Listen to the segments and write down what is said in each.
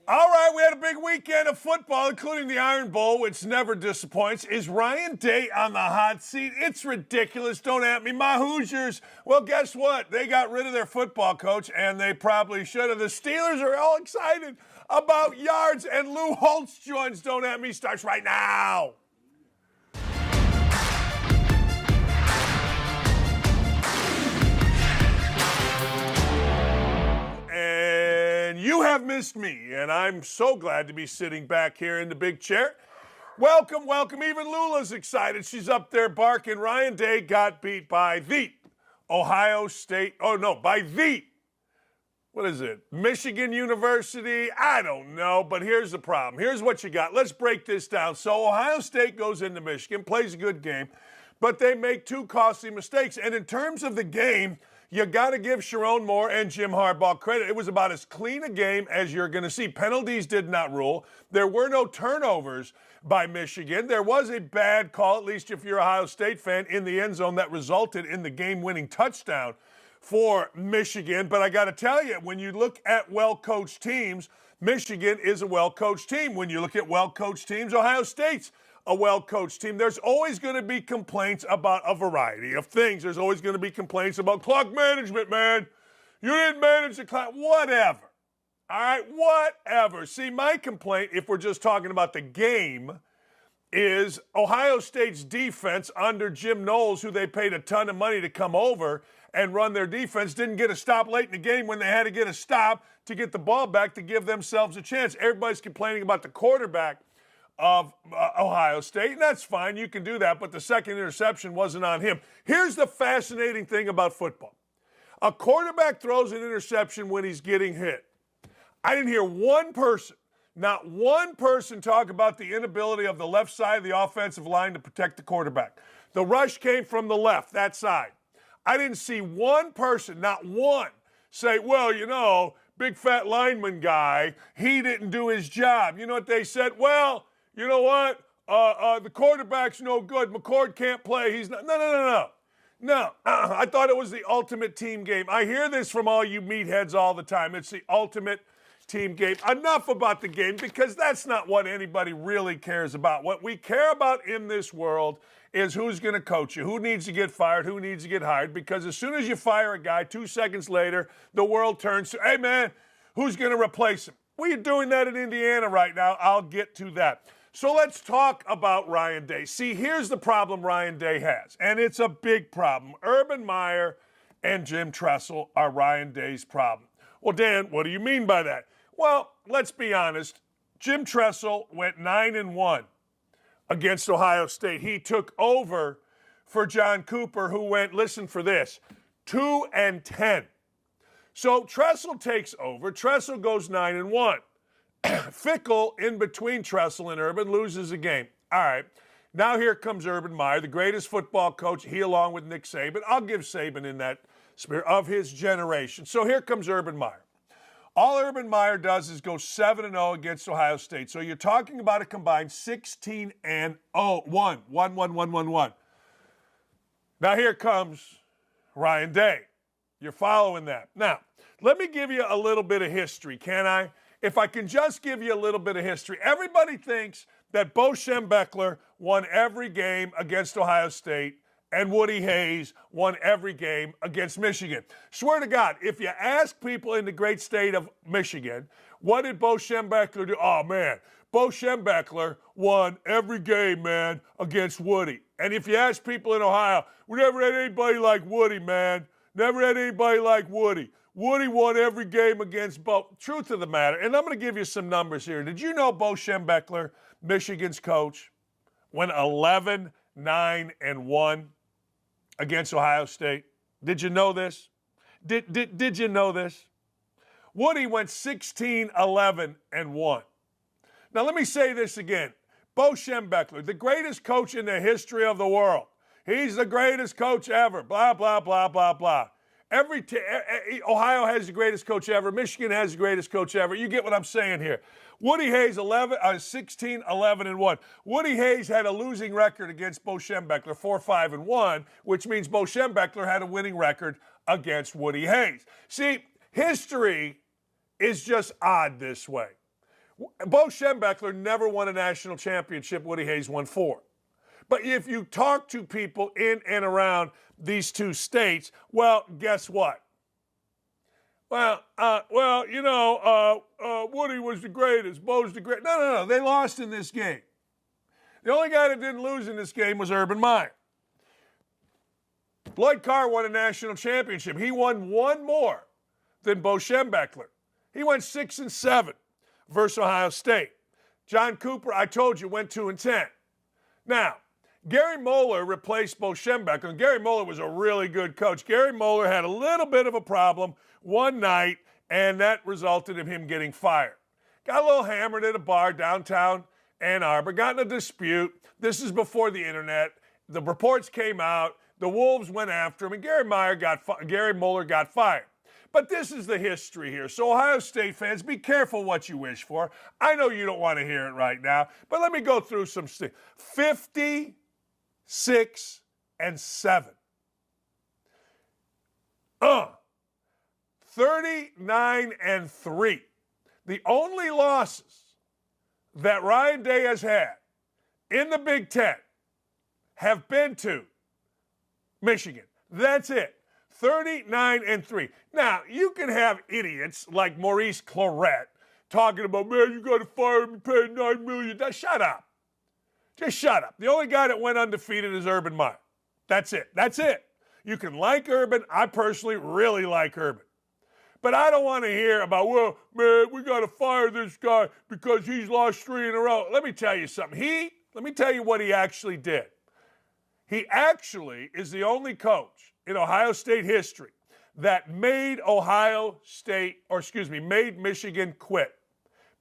All right, we had a big weekend of football, including the Iron Bowl, which never disappoints. Is Ryan Day on the hot seat? It's ridiculous. Don't at me. My Hoosiers, well, guess what? They got rid of their football coach, and they probably should have. The Steelers are all excited about yards, and Lou Holtz joins Don't At Me. Starts right now. And you have missed me, and I'm so glad to be sitting back here in the big chair. Welcome, welcome. Even Lula's excited. She's up there barking. Ryan Day got beat by the Ohio State. Oh, no, by the, what is it, Michigan University? I don't know, but here's the problem. Here's what you got. Let's break this down. So Ohio State goes into Michigan, plays a good game, but they make two costly mistakes. And in terms of the game, you got to give Sharon Moore and Jim Harbaugh credit. It was about as clean a game as you're going to see. Penalties did not rule. There were no turnovers by Michigan. There was a bad call, at least if you're an Ohio State fan, in the end zone that resulted in the game-winning touchdown for Michigan. But I got to tell you, when you look at well-coached teams, Michigan is a well-coached team. When you look at well-coached teams, Ohio State's a well-coached team. There's always going to be complaints about a variety of things. There's always going to be complaints about clock management, man. You didn't manage the clock. Whatever. All right, whatever. See, my complaint, if we're just talking about the game, is Ohio State's defense under Jim Knowles, who they paid a ton of money to come over and run their defense, didn't get a stop late in the game when they had to get a stop to get the ball back to give themselves a chance. Everybody's complaining about the quarterback of Ohio State, and that's fine. You can do that, but the second interception wasn't on him. Here's the fascinating thing about football. A quarterback throws an interception when he's getting hit. I didn't hear one person, not one person, talk about the inability of the left side of the offensive line to protect the quarterback. The rush came from the left, that side. I didn't see one person, not one, say, well, you know, big fat lineman guy, he didn't do his job. You know what they said? Well, you know what? The quarterback's no good. McCord can't play. He's not. No. I thought it was the ultimate team game. I hear this from all you meatheads all the time. It's the ultimate team game. Enough about the game, because that's not what anybody really cares about. What we care about in this world is who's going to coach you, who needs to get fired, who needs to get hired, because as soon as you fire a guy, 2 seconds later, the world turns to, hey, man, who's going to replace him? We're doing that in Indiana right now. I'll get to that. So let's talk about Ryan Day. See, here's the problem Ryan Day has, and it's a big problem. Urban Meyer and Jim Tressel are Ryan Day's problem. Well, Dan, what do you mean by that? Well, let's be honest. Jim Tressel went 9-1 against Ohio State. He took over for John Cooper, who went, listen for this, 2-10. So Tressel takes over. Tressel goes 9-1. Fickle, in between Tressel and Urban, loses a game. All right, now here comes Urban Meyer, the greatest football coach, he along with Nick Saban. I'll give Saban in that spirit, of his generation. So here comes Urban Meyer. All Urban Meyer does is go 7-0 against Ohio State. So you're talking about a combined 16-1. Now here comes Ryan Day. You're following that. Now, let me give you a little bit of history, can I? If I can just give you a little bit of history. Everybody thinks that Bo Schembechler won every game against Ohio State and Woody Hayes won every game against Michigan. Swear to God, if you ask people in the great state of Michigan, what did Bo Schembechler do? Oh, man, Bo Schembechler won every game, man, against Woody. And if you ask people in Ohio, we never had anybody like Woody, man. Never had anybody like Woody. Woody won every game against Bo. Truth of the matter, and I'm going to give you some numbers here. Did you know Bo Schembechler, Michigan's coach, went 11-9-1 against Ohio State? Did you know this? Did you know this? Woody went 16-11-1. Now let me say this again. Bo Schembechler, the greatest coach in the history of the world. He's the greatest coach ever. Blah, blah, blah, blah, blah. Ohio has the greatest coach ever. Michigan has the greatest coach ever. You get what I'm saying here. Woody Hayes, 16-11-1. Woody Hayes had a losing record against Bo Schembechler, 4-5-1, which means Bo Schembechler had a winning record against Woody Hayes. See, history is just odd this way. Bo Schembechler never won a national championship. Woody Hayes won 4. But if you talk to people in and around these two states, well, guess what? Well, Woody was the greatest. Bo's the greatest. No. They lost in this game. The only guy that didn't lose in this game was Urban Meyer. Lloyd Carr won a national championship. He won one more than Bo Schembechler. He went 6-7 versus Ohio State. John Cooper, I told you, went 2-10. Now, Gary Moeller replaced Bo Schembechler, and Gary Moeller was a really good coach. Gary Moeller had a little bit of a problem one night, and that resulted in him getting fired. Got a little hammered at a bar downtown Ann Arbor, got in a dispute. This is before the internet. The reports came out. The Wolves went after him, and Gary Moeller got fired. But this is the history here. So Ohio State fans, be careful what you wish for. I know you don't want to hear it right now, but let me go through some stuff. 56-7. 39-3. The only losses that Ryan Day has had in the Big Ten have been to Michigan. That's it. 39-3. Now, you can have idiots like Maurice Claret talking about, man, you got to fire him and pay $9 million. Shut up. Just shut up. The only guy that went undefeated is Urban Meyer. That's it. That's it. You can like Urban. I personally really like Urban. But I don't want to hear about, well, man, we got to fire this guy because he's lost 3 in a row. Let me tell you something. Let me tell you what he actually did. He actually is the only coach in Ohio State history that made made Michigan quit.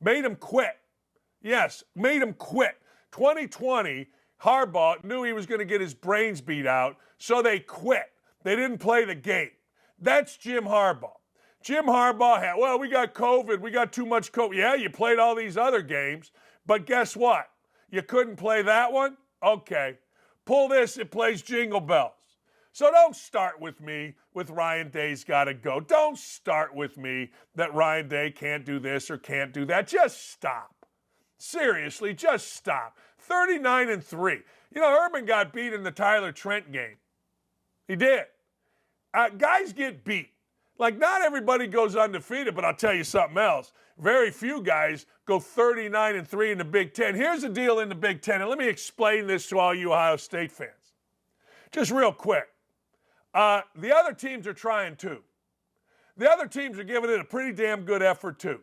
Made him quit. Yes, made him quit. 2020, Harbaugh knew he was going to get his brains beat out, so they quit. They didn't play the game. That's Jim Harbaugh. Jim Harbaugh had, well, we got COVID. We got too much COVID. Yeah, you played all these other games, but guess what? You couldn't play that one? Okay. Pull this, it plays Jingle Bells. So don't start with me with Ryan Day's got to go. Don't start with me that Ryan Day can't do this or can't do that. Just stop. Seriously, just stop. 39-3. You know, Urban got beat in the Tyler Trent game. He did. Guys get beat. Like, not everybody goes undefeated, but I'll tell you something else. Very few guys go 39-3 in the Big Ten. Here's the deal in the Big Ten, and let me explain this to all you Ohio State fans. Just real quick. The other teams are trying too. The other teams are giving it a pretty damn good effort too.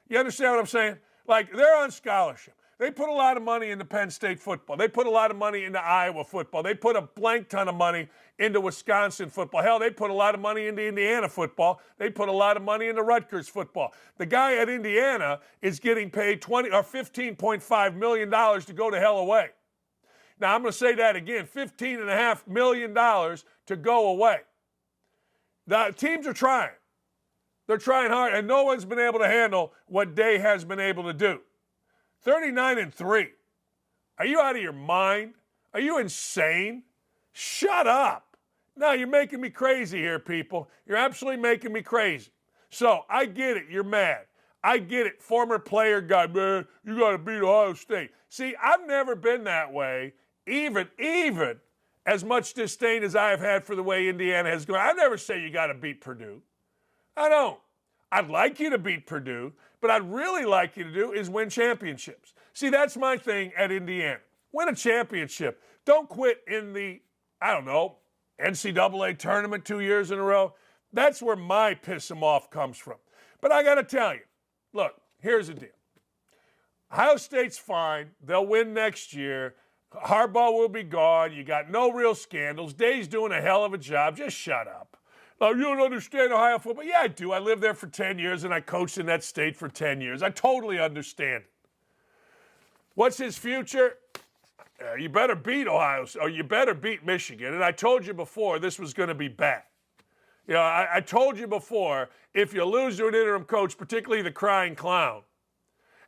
You understand what I'm saying? Like, they're on scholarship. They put a lot of money into Penn State football. They put a lot of money into Iowa football. They put a blank ton of money into Wisconsin football. Hell, they put a lot of money into Indiana football. They put a lot of money into Rutgers football. The guy at Indiana is getting paid $15.5 million to go to hell away. Now, I'm going to say that again, $15.5 million to go away. The teams are trying. They're trying hard, and no one's been able to handle what Day has been able to do. 39-3. Are you out of your mind? Are you insane? Shut up. No, you're making me crazy here, people. You're absolutely making me crazy. So, I get it. You're mad. I get it. Former player guy, man, you got to beat Ohio State. See, I've never been that way, even as much disdain as I have had for the way Indiana has gone. I never say you got to beat Purdue. I don't. I'd like you to beat Purdue, but I'd really like you to do is win championships. See, that's my thing at Indiana. Win a championship. Don't quit in the, NCAA tournament 2 years in a row. That's where my piss them off comes from. But I got to tell you, look, here's the deal. Ohio State's fine. They'll win next year. Harbaugh will be gone. You got no real scandals. Day's doing a hell of a job. Just shut up. You don't understand Ohio football. Yeah, I do. I lived there for 10 years, and I coached in that state for 10 years. I totally understand it. What's his future? You better beat Ohio, or you better beat Michigan. And I told you before this was going to be bad. You know, I told you before, if you lose to an interim coach, particularly the crying clown,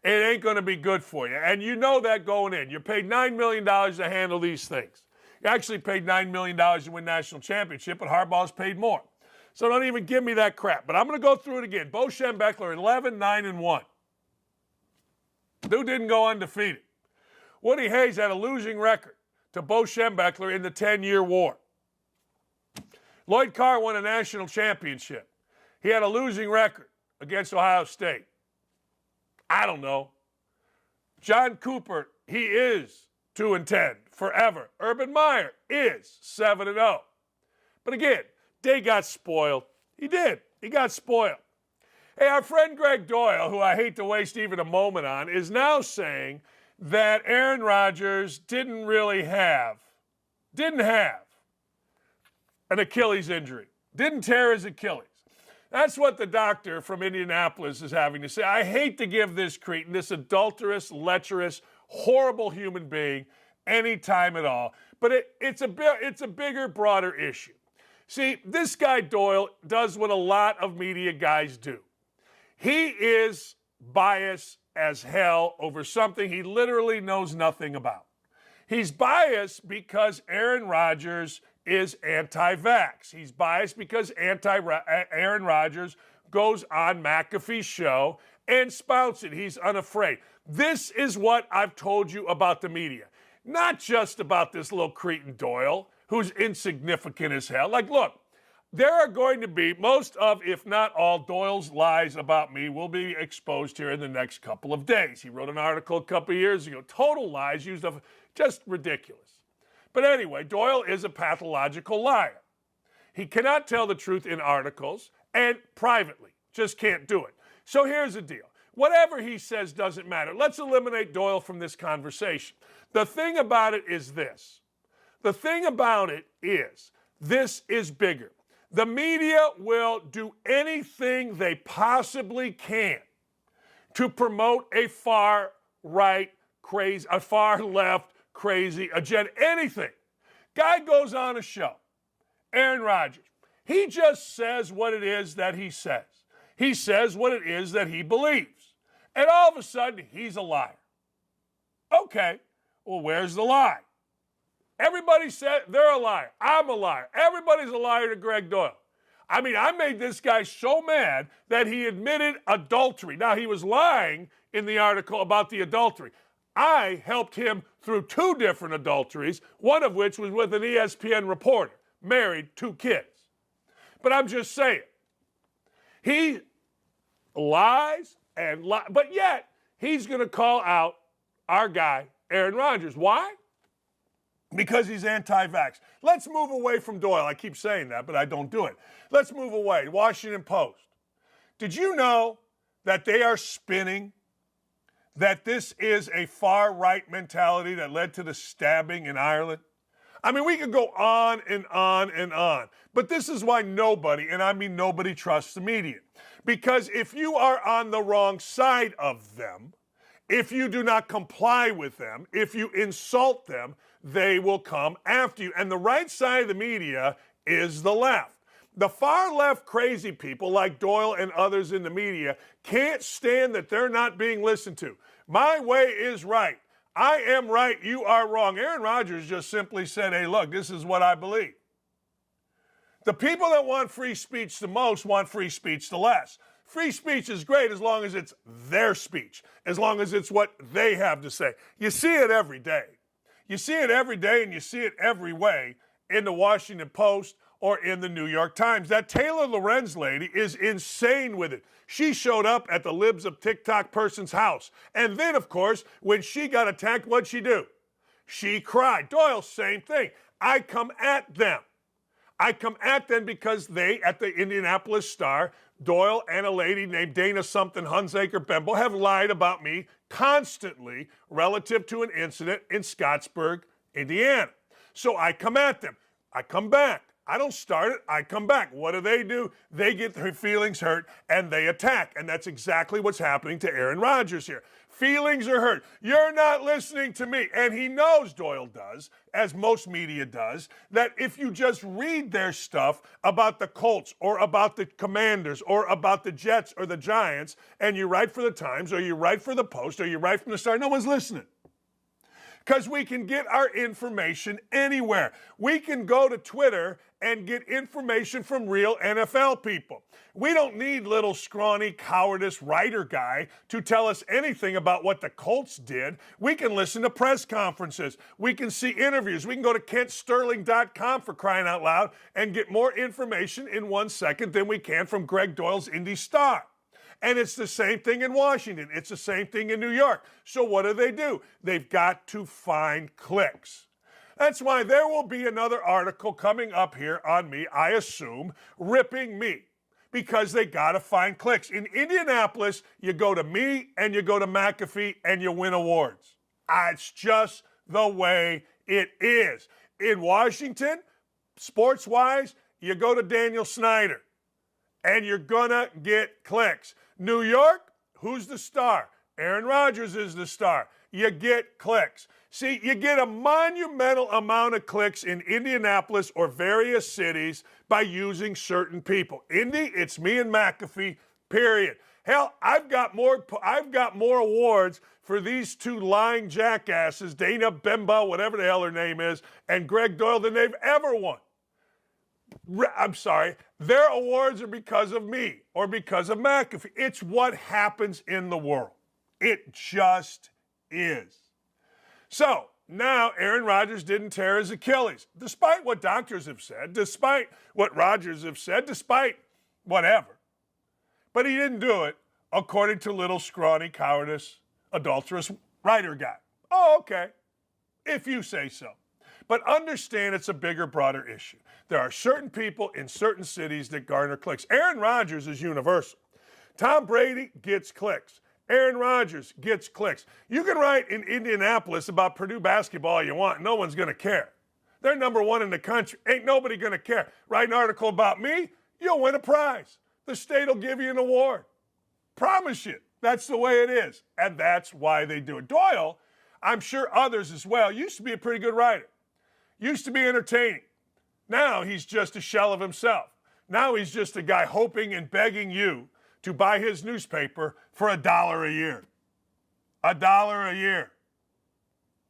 it ain't going to be good for you. And you know that going in. You're paid $9 million to handle these things. You actually paid $9 million to win national championship, but Harbaugh's paid more. So don't even give me that crap. But I'm going to go through it again. Bo Schembechler, 11-9-1. Dude didn't go undefeated. Woody Hayes had a losing record to Bo Schembechler in the 10-year war. Lloyd Carr won a national championship. He had a losing record against Ohio State. I don't know. John Cooper, he is 2-10 forever. Urban Meyer is 7-0. But again, Day got spoiled. He did. He got spoiled. Hey, our friend Gregg Doyel, who I hate to waste even a moment on, is now saying that Aaron Rodgers didn't have an Achilles injury. Didn't tear his Achilles. That's what the doctor from Indianapolis is having to say. I hate to give this cretin, this adulterous, lecherous, horrible human being, any time at all. But it's a bigger, broader issue. See, this guy Doyle does what a lot of media guys do. He is biased as hell over something he literally knows nothing about. He's biased because Aaron Rodgers is anti-vax. He's biased because Aaron Rodgers goes on McAfee's show and spouts it. He's unafraid. This is what I've told you about the media. Not just about this little cretin Doyle, who's insignificant as hell. Like, look, there are going to be most of, if not all, Doyle's lies about me will be exposed here in the next couple of days. He wrote an article a couple of years ago. Total lies used of just ridiculous. But anyway, Doyle is a pathological liar. He cannot tell the truth in articles and privately. Just can't do it. So here's the deal. Whatever he says doesn't matter. Let's eliminate Doyle from this conversation. The thing about it is this. The thing about it is this is bigger. The media will do anything they possibly can to promote a far right crazy, a far left crazy agenda, anything. Guy goes on a show, Aaron Rodgers. He just says what it is that he says. He says what it is that he believes. And all of a sudden, he's a liar. Okay, well, where's the lie? Everybody said they're a liar. I'm a liar. Everybody's a liar to Gregg Doyel. I mean, I made this guy so mad that he admitted adultery. Now, he was lying in the article about the adultery. I helped him through 2 different adulteries, one of which was with an ESPN reporter, married, 2 kids. But I'm just saying, he lies and lies, but yet he's going to call out our guy, Aaron Rodgers. Why? Because he's anti-vax. Let's move away from Doyle. I keep saying that, but I don't do it. Let's move away. Washington Post. Did you know that they are spinning that this is a far-right mentality that led to the stabbing in Ireland? I mean, we could go on and on and on. But this is why nobody, and I mean nobody, trusts the media. Because if you are on the wrong side of them, if you do not comply with them, if you insult them, they will come after you. And the right side of the media is the left. The far left crazy people like Doyle and others in the media can't stand that they're not being listened to. My way is right. I am right. You are wrong. Aaron Rodgers just simply said, hey, look, this is what I believe. The people that want free speech the most want free speech the less. Free speech is great as long as it's their speech, as long as it's what they have to say. You see it every day. You see it every day and you see it every way in the Washington Post or in the New York Times. That Taylor Lorenz lady is insane with it. She showed up at the Libs of TikTok person's house. And then, of course, when she got attacked, what'd she do? She cried. Doyle, same thing. I come at them. I come at them because they, at the Indianapolis Star, Doyle and a lady named Dana something Hunsaker Bembo have lied about me constantly relative to an incident in Scottsburg, Indiana. So I come at them. I come back. I don't start it. I come back. What do? They get their feelings hurt and they attack. And that's exactly what's happening to Aaron Rodgers here. Feelings are hurt. You're not listening to me. And he knows, Doyle does, as most media does, that if you just read their stuff about the Colts or about the Commanders or about the Jets or the Giants, and you write for the Times or you write for the Post or you write from the Star, no one's listening. Because we can get our information anywhere. We can go to Twitter and get information from real NFL people. We don't need little scrawny cowardice writer guy to tell us anything about what the Colts did. We can listen to press conferences. We can see interviews. We can go to kentsterling.com for crying out loud and get more information in 1 second than we can from Gregg Doyel's Indy Star. And it's the same thing in Washington. It's the same thing in New York. So what do? They've got to find clicks. That's why there will be another article coming up here on me, I assume, ripping me, because they got to find clicks. In Indianapolis, you go to me and you go to McAfee and you win awards. It's just the way it is. In Washington, sports-wise, you go to Daniel Snyder and you're going to get clicks. New York, who's the star? Aaron Rodgers is the star. You get clicks. See, you get a monumental amount of clicks in Indianapolis or various cities by using certain people. Indy, it's me and McAfee, period. Hell, I've got more awards for these two lying jackasses, Dana Bemba, whatever the hell her name is, and Gregg Doyel than they've ever won. I'm sorry, their awards are because of me or because of McAfee. It's what happens in the world. It just is. So now Aaron Rodgers didn't tear his Achilles, despite what doctors have said, despite what Rodgers have said, despite whatever. But he didn't do it, according to little scrawny, cowardice, adulterous writer guy. Oh, okay, if you say so. But understand it's a bigger, broader issue. There are certain people in certain cities that garner clicks. Aaron Rodgers is universal. Tom Brady gets clicks. Aaron Rodgers gets clicks. You can write in Indianapolis about Purdue basketball you want. No one's going to care. They're number one in the country. Ain't nobody going to care. Write an article about me, you'll win a prize. The state will give you an award. Promise you. That's the way it is. And that's why they do it. Doyel, I'm sure others as well, used to be a pretty good writer. Used to be entertaining. Now he's just a shell of himself. Now he's just a guy hoping and begging you to buy his newspaper for $1 a year. $1 a year.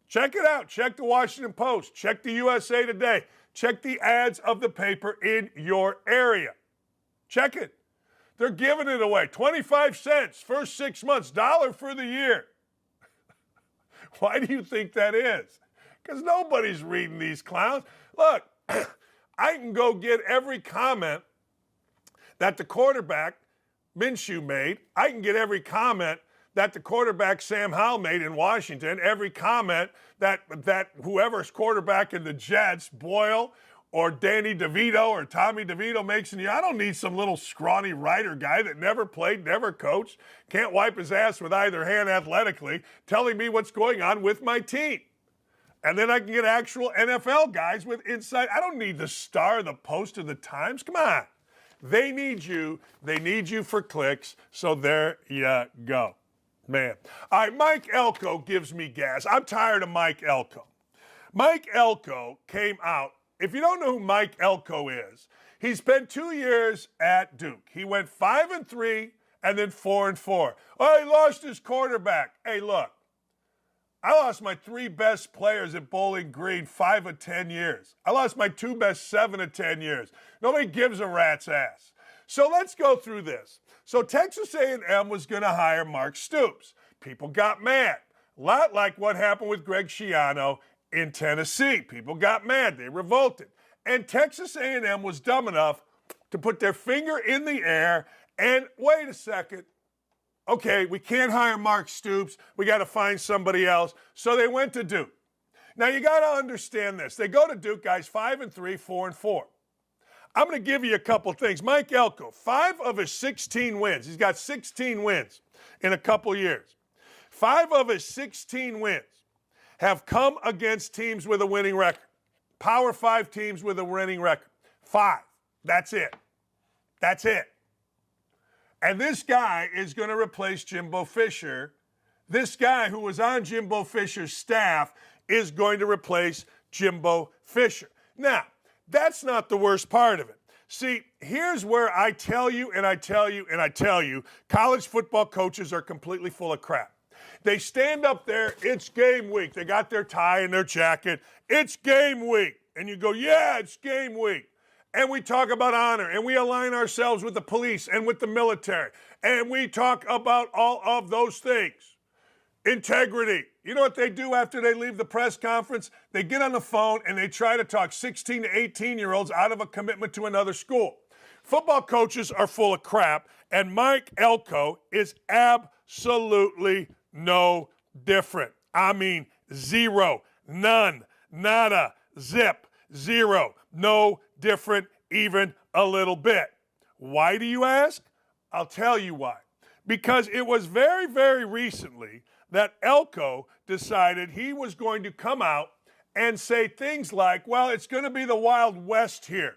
Check it out. Check the Washington Post. Check the USA Today. Check the ads of the paper in your area. Check it. They're giving it away. 25 cents, first 6 months, $1 for the year. Why do you think that is? Because nobody's reading these clowns. Look, I can go get every comment that the quarterback Minshew made. I can get every comment that the quarterback Sam Howell made in Washington, every comment that whoever's quarterback in the Jets, Boyle or Danny DeVito or Tommy DeVito makes in you. I don't need some little scrawny writer guy that never played, never coached, can't wipe his ass with either hand athletically, telling me what's going on with my team. And then I can get actual NFL guys with insight. I don't need the Star, the Post, or the Times. Come on. They need you. They need you for clicks. So there you go. Man. All right, Mike Elko gives me gas. I'm tired of Mike Elko. Mike Elko came out. If you don't know who Mike Elko is, he spent 2 years at Duke. He went 5-3 and then 4-4. Oh, he lost his quarterback. Hey, look. I lost my 3 best players at Bowling Green 5 of 10 years. I lost my 2 best 7 of 10 years. Nobody gives a rat's ass. So let's go through this. So Texas A&M was going to hire Mark Stoops. People got mad. A lot like what happened with Greg Schiano in Tennessee. People got mad. They revolted. And Texas A&M was dumb enough to put their finger in the air and, wait a second, okay, we can't hire Mark Stoops. We got to find somebody else. So they went to Duke. Now, you got to understand this. They go to Duke, guys, 5-3, 4-4. I'm going to give you a couple things. Mike Elko, 5 of his 16 wins. He's got 16 wins in a couple years. 5 of his 16 wins have come against teams with a winning record. Power 5 teams with a winning record. 5. That's it. That's it. And this guy is going to replace Jimbo Fisher. This guy who was on Jimbo Fisher's staff is going to replace Jimbo Fisher. Now, that's not the worst part of it. See, here's where I tell you and I tell you and I tell you, college football coaches are completely full of crap. They stand up there, it's game week. They got their tie and their jacket. It's game week. And you go, yeah, it's game week. and we talk about honor, and we align ourselves with the police and with the military, and we talk about all of those things. Integrity. You know what they do after they leave the press conference? They get on the phone and they try to talk 16 to 18-year-olds out of a commitment to another school. Football coaches are full of crap, and Mike Elko is absolutely no different. I mean, zero, none, nada, zip, zero, no different even a little bit. Why do you ask? I'll tell you why. Because it was very, very recently that Elko decided he was going to come out and say things like, well, it's going to be the Wild West here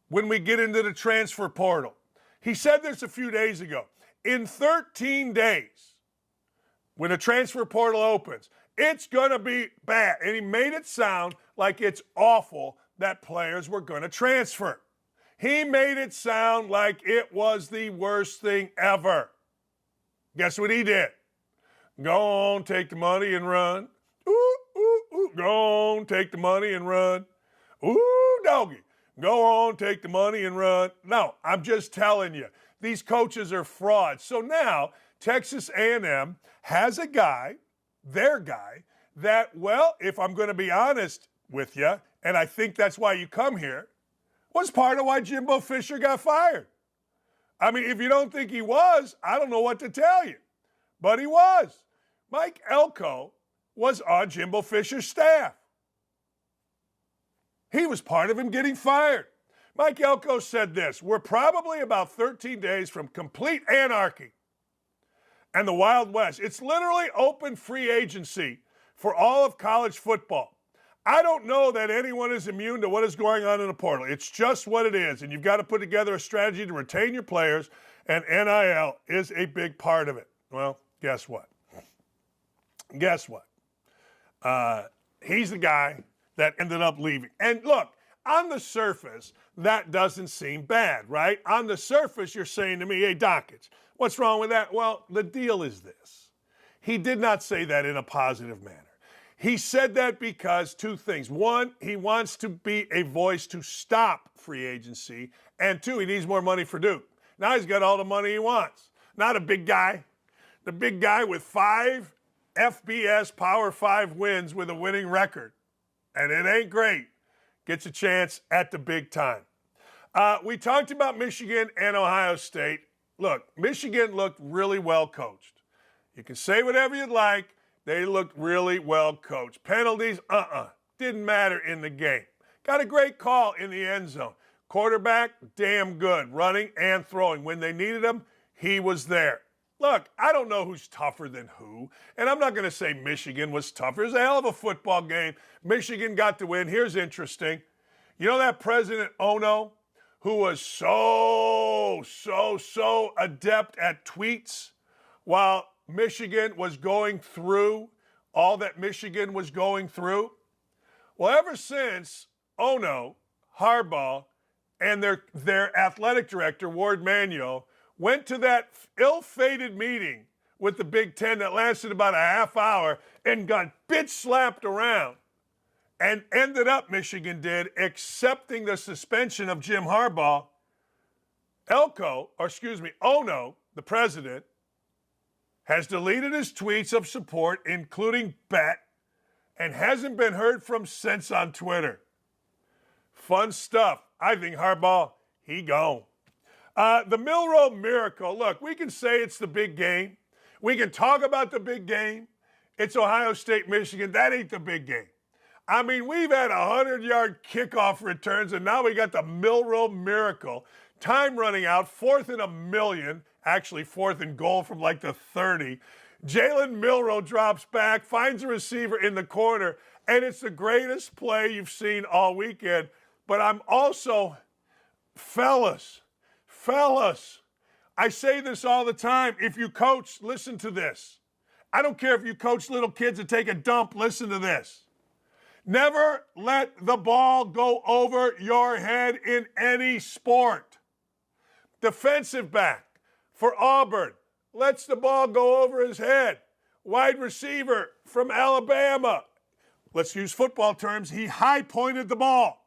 when we get into the transfer portal. He said this a few days ago. In 13 days, when the transfer portal opens, it's going to be bad. And he made it sound like it's awful that players were going to transfer. He made it sound like it was the worst thing ever. Guess what he did? Go on, take the money and run. Ooh, ooh, ooh. Go on, take the money and run. Ooh, doggy. Go on, take the money and run. No, I'm just telling you, these coaches are frauds. So now Texas A&M has a guy, their guy, that, well, if I'm going to be honest with you, and I think that's why you come here, was part of why Jimbo Fisher got fired. I mean, if you don't think he was, I don't know what to tell you. But he was. Mike Elko was on Jimbo Fisher's staff. He was part of him getting fired. Mike Elko said this: we're probably about 13 days from complete anarchy and the Wild West. It's literally open free agency for all of college football. I don't know that anyone is immune to what is going on in the portal. It's just what it is, and you've got to put together a strategy to retain your players, and NIL is a big part of it. Well, guess what? Guess what? He's the guy that ended up leaving. And look, on the surface, that doesn't seem bad, right? On the surface, you're saying to me, hey, Dakich, what's wrong with that? Well, the deal is this. He did not say that in a positive manner. He said that because two things. One, he wants to be a voice to stop free agency. And two, he needs more money for Duke. Now he's got all the money he wants. Not a big guy. The big guy with 5 FBS Power 5 wins with a winning record. And it ain't great. Gets a chance at the big time. We talked about Michigan and Ohio State. Look, Michigan looked really well coached. You can say whatever you'd like. They looked really well coached. Penalties, didn't matter in the game. Got a great call in the end zone. Quarterback, damn good, running and throwing. When they needed him, he was there. Look, I don't know who's tougher than who, and I'm not going to say Michigan was tougher. It was a hell of a football game. Michigan got the win. Here's interesting. You know that President Ono, who was so adept at tweets while Michigan was going through all that Michigan was going through? Well, ever since Ono, Harbaugh, and their athletic director, Ward Manuel, went to that ill-fated meeting with the Big Ten that lasted about a half hour and got bitch-slapped around, and ended up, Michigan did, accepting the suspension of Jim Harbaugh, Ono, the president, has deleted his tweets of support, including Bet, and hasn't been heard from since on Twitter. Fun stuff. I think Harbaugh, he gone. The Milroe miracle. Look, we can say it's the big game. We can talk about the big game. It's Ohio State, Michigan. That ain't the big game. I mean, we've had 100-yard kickoff returns, and now we got the Milroe miracle. Time running out, 4th and 1,000,000. Actually, 4th and goal from like the 30. Jalen Milroe drops back, finds a receiver in the corner, and it's the greatest play you've seen all weekend. But I'm also, fellas, I say this all the time. If you coach, listen to this. I don't care if you coach little kids to take a dump, listen to this. Never let the ball go over your head in any sport. Defensive back for Auburn lets the ball go over his head. Wide receiver from Alabama, let's use football terms, he high-pointed the ball.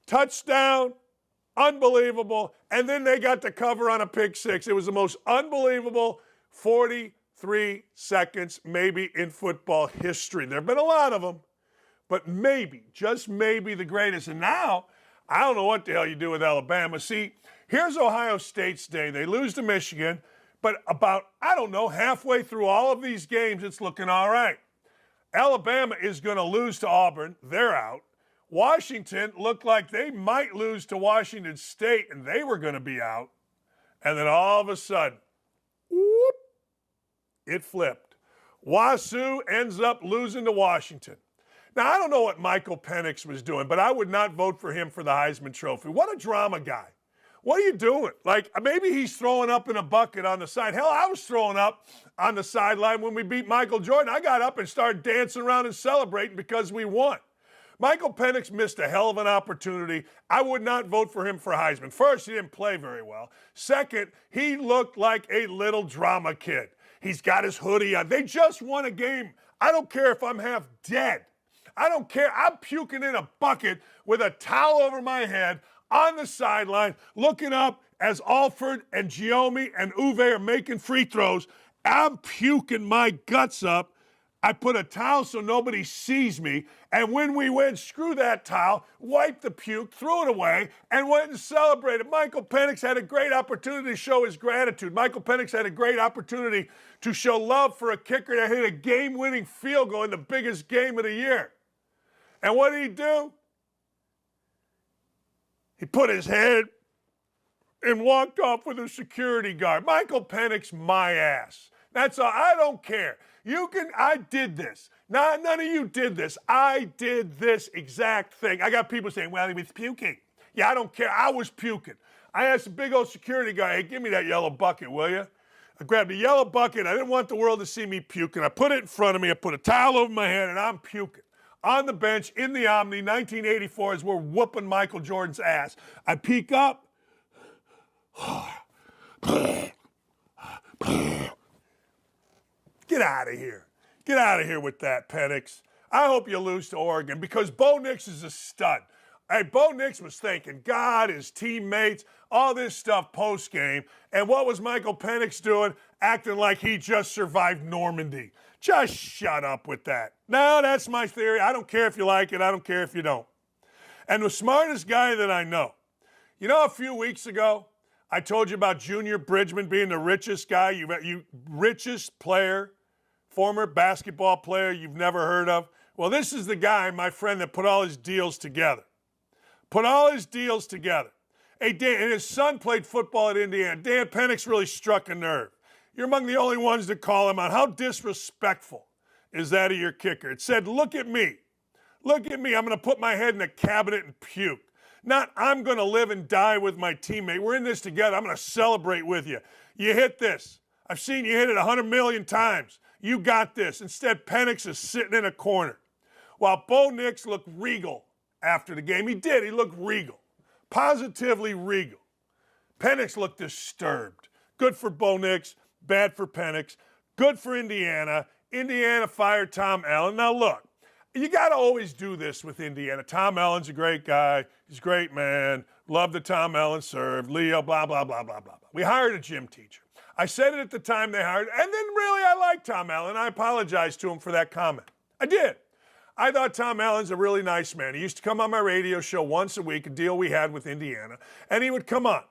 touchdown, unbelievable, and then they got the cover on a pick six. It was the most unbelievable 43 seconds maybe in football history. There have been a lot of them, but maybe, just maybe the greatest. And now, I don't know what the hell you do with Alabama. See, here's Ohio State's day. They lose to Michigan, but about, halfway through all of these games, it's looking all right. Alabama is going to lose to Auburn. They're out. Washington looked like they might lose to Washington State, and they were going to be out. And then all of a sudden, whoop, it flipped. WSU ends up losing to Washington. Now, I don't know what Michael Penix was doing, but I would not vote for him for the Heisman Trophy. What a drama guy. What are you doing? Like, maybe he's throwing up in a bucket on the side. Hell, I was throwing up on the sideline when we beat Michael Jordan. I got up and started dancing around and celebrating because we won. Michael Penix missed a hell of an opportunity. I would not vote for him for Heisman. First, he didn't play very well. Second, he looked like a little drama kid. He's got his hoodie on. They just won a game. I don't care if I'm half dead. I don't care. I'm puking in a bucket with a towel over my head on the sideline, looking up as Alford and Giommi and Uwe are making free throws. I'm puking my guts up. I put a towel so nobody sees me. And when we win, screw that towel, wiped the puke, threw it away, and went and celebrated. Michael Penix had a great opportunity to show his gratitude. Michael Penix had a great opportunity to show love for a kicker that hit a game-winning field goal in the biggest game of the year. And what did he do? He put his head and walked off with a security guard. Michael Penix, my ass. That's all. I don't care. I did this. None of you did this. I did this exact thing. I got people saying, well, he was puking. Yeah, I don't care. I was puking. I asked a big old security guy, hey, give me that yellow bucket, will you? I grabbed a yellow bucket. I didn't want the world to see me puking. I put it in front of me. I put a towel over my head, and I'm puking. On the bench in the Omni, 1984, as we're whooping Michael Jordan's ass. I peek up. Get out of here. Get out of here with that, Penix. I hope you lose to Oregon because Bo Nix is a stud. Hey, Bo Nix was thanking God, his teammates, all this stuff post-game. And what was Michael Penix doing? Acting like he just survived Normandy. Just shut up with that. No, that's my theory. I don't care if you like it. I don't care if you don't. And the smartest guy that I know, a few weeks ago, I told you about Junior Bridgman being the richest guy, you richest player, former basketball player you've never heard of. Well, this is the guy, my friend, that put all his deals together. Hey, Dan, and his son played football at Indiana. Dan Penix really struck a nerve. You're among the only ones that call him out. How disrespectful is that of your kicker? It said, look at me. Look at me. I'm going to put my head in a cabinet and puke. Not, I'm going to live and die with my teammate. We're in this together. I'm going to celebrate with you. You hit this. I've seen you hit it 100 million times. You got this. Instead, Penix is sitting in a corner. While Bo Nix looked regal after the game. He did. He looked regal. Positively regal. Penix looked disturbed. Good for Bo Nix. Bad for Penix. Good for Indiana. Indiana fired Tom Allen. Now, look, you got to always do this with Indiana. Tom Allen's a great guy. He's a great man. Love that Tom Allen served. Leo, blah, blah, blah, blah, blah. We hired a gym teacher. I said it at the time they hired, and then really I liked Tom Allen. I apologized to him for that comment. I did. I thought Tom Allen's a really nice man. He used to come on my radio show once a week, a deal we had with Indiana, and he would come on.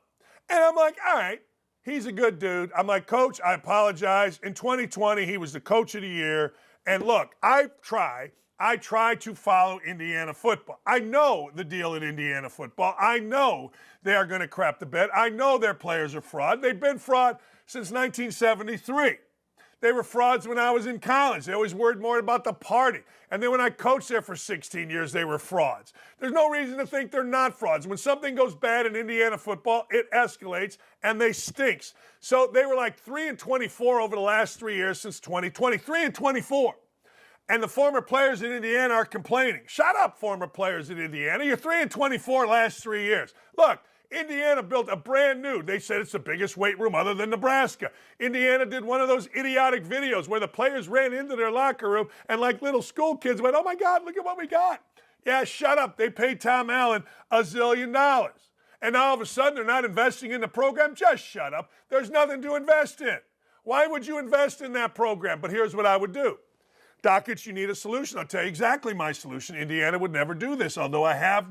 And I'm like, all right. He's a good dude. I'm like, Coach, I apologize. In 2020, he was the coach of the year. And look, I try to follow Indiana football. I know the deal at Indiana football. I know they are going to crap the bed. I know their players are fraud. They've been fraud since 1973. They were frauds when I was in college. They always worried more about the party. And then when I coached there for 16 years, they were frauds. There's no reason to think they're not frauds. When something goes bad in Indiana football, it escalates and they stinks. So they were like 3-24 over the last 3 years since 2020. 3-24. And the former players in Indiana are complaining. Shut up, former players in Indiana. You're 3-24 last 3 years. Look, Indiana built a brand new, they said it's the biggest weight room other than Nebraska. Indiana did one of those idiotic videos where the players ran into their locker room and like little school kids went, oh my God, look at what we got. Yeah, shut up. They paid Tom Allen $1 zillion. And now all of a sudden they're not investing in the program. Just shut up. There's nothing to invest in. Why would you invest in that program? But here's what I would do. Dakich, you need a solution. I'll tell you exactly my solution. Indiana would never do this, although I have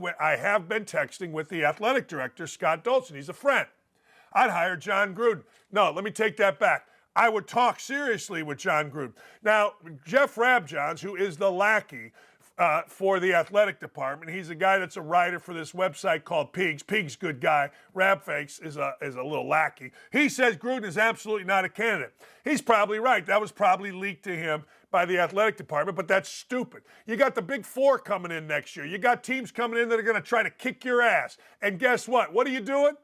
been texting with the athletic director, Scott Dolson. He's a friend. I'd hire John Gruden. No, let me take that back. I would talk seriously with John Gruden. Now, Jeff Rabjohns, who is the lackey for the athletic department, he's a guy that's a writer for this website called Pigs. Pigs, good guy. Rabfakes is a little lackey. He says Gruden is absolutely not a candidate. He's probably right. That was probably leaked to him by the athletic department, but that's stupid. You got the Big Four coming in next year. You got teams coming in that are going to try to kick your ass. And guess what? What are you doing?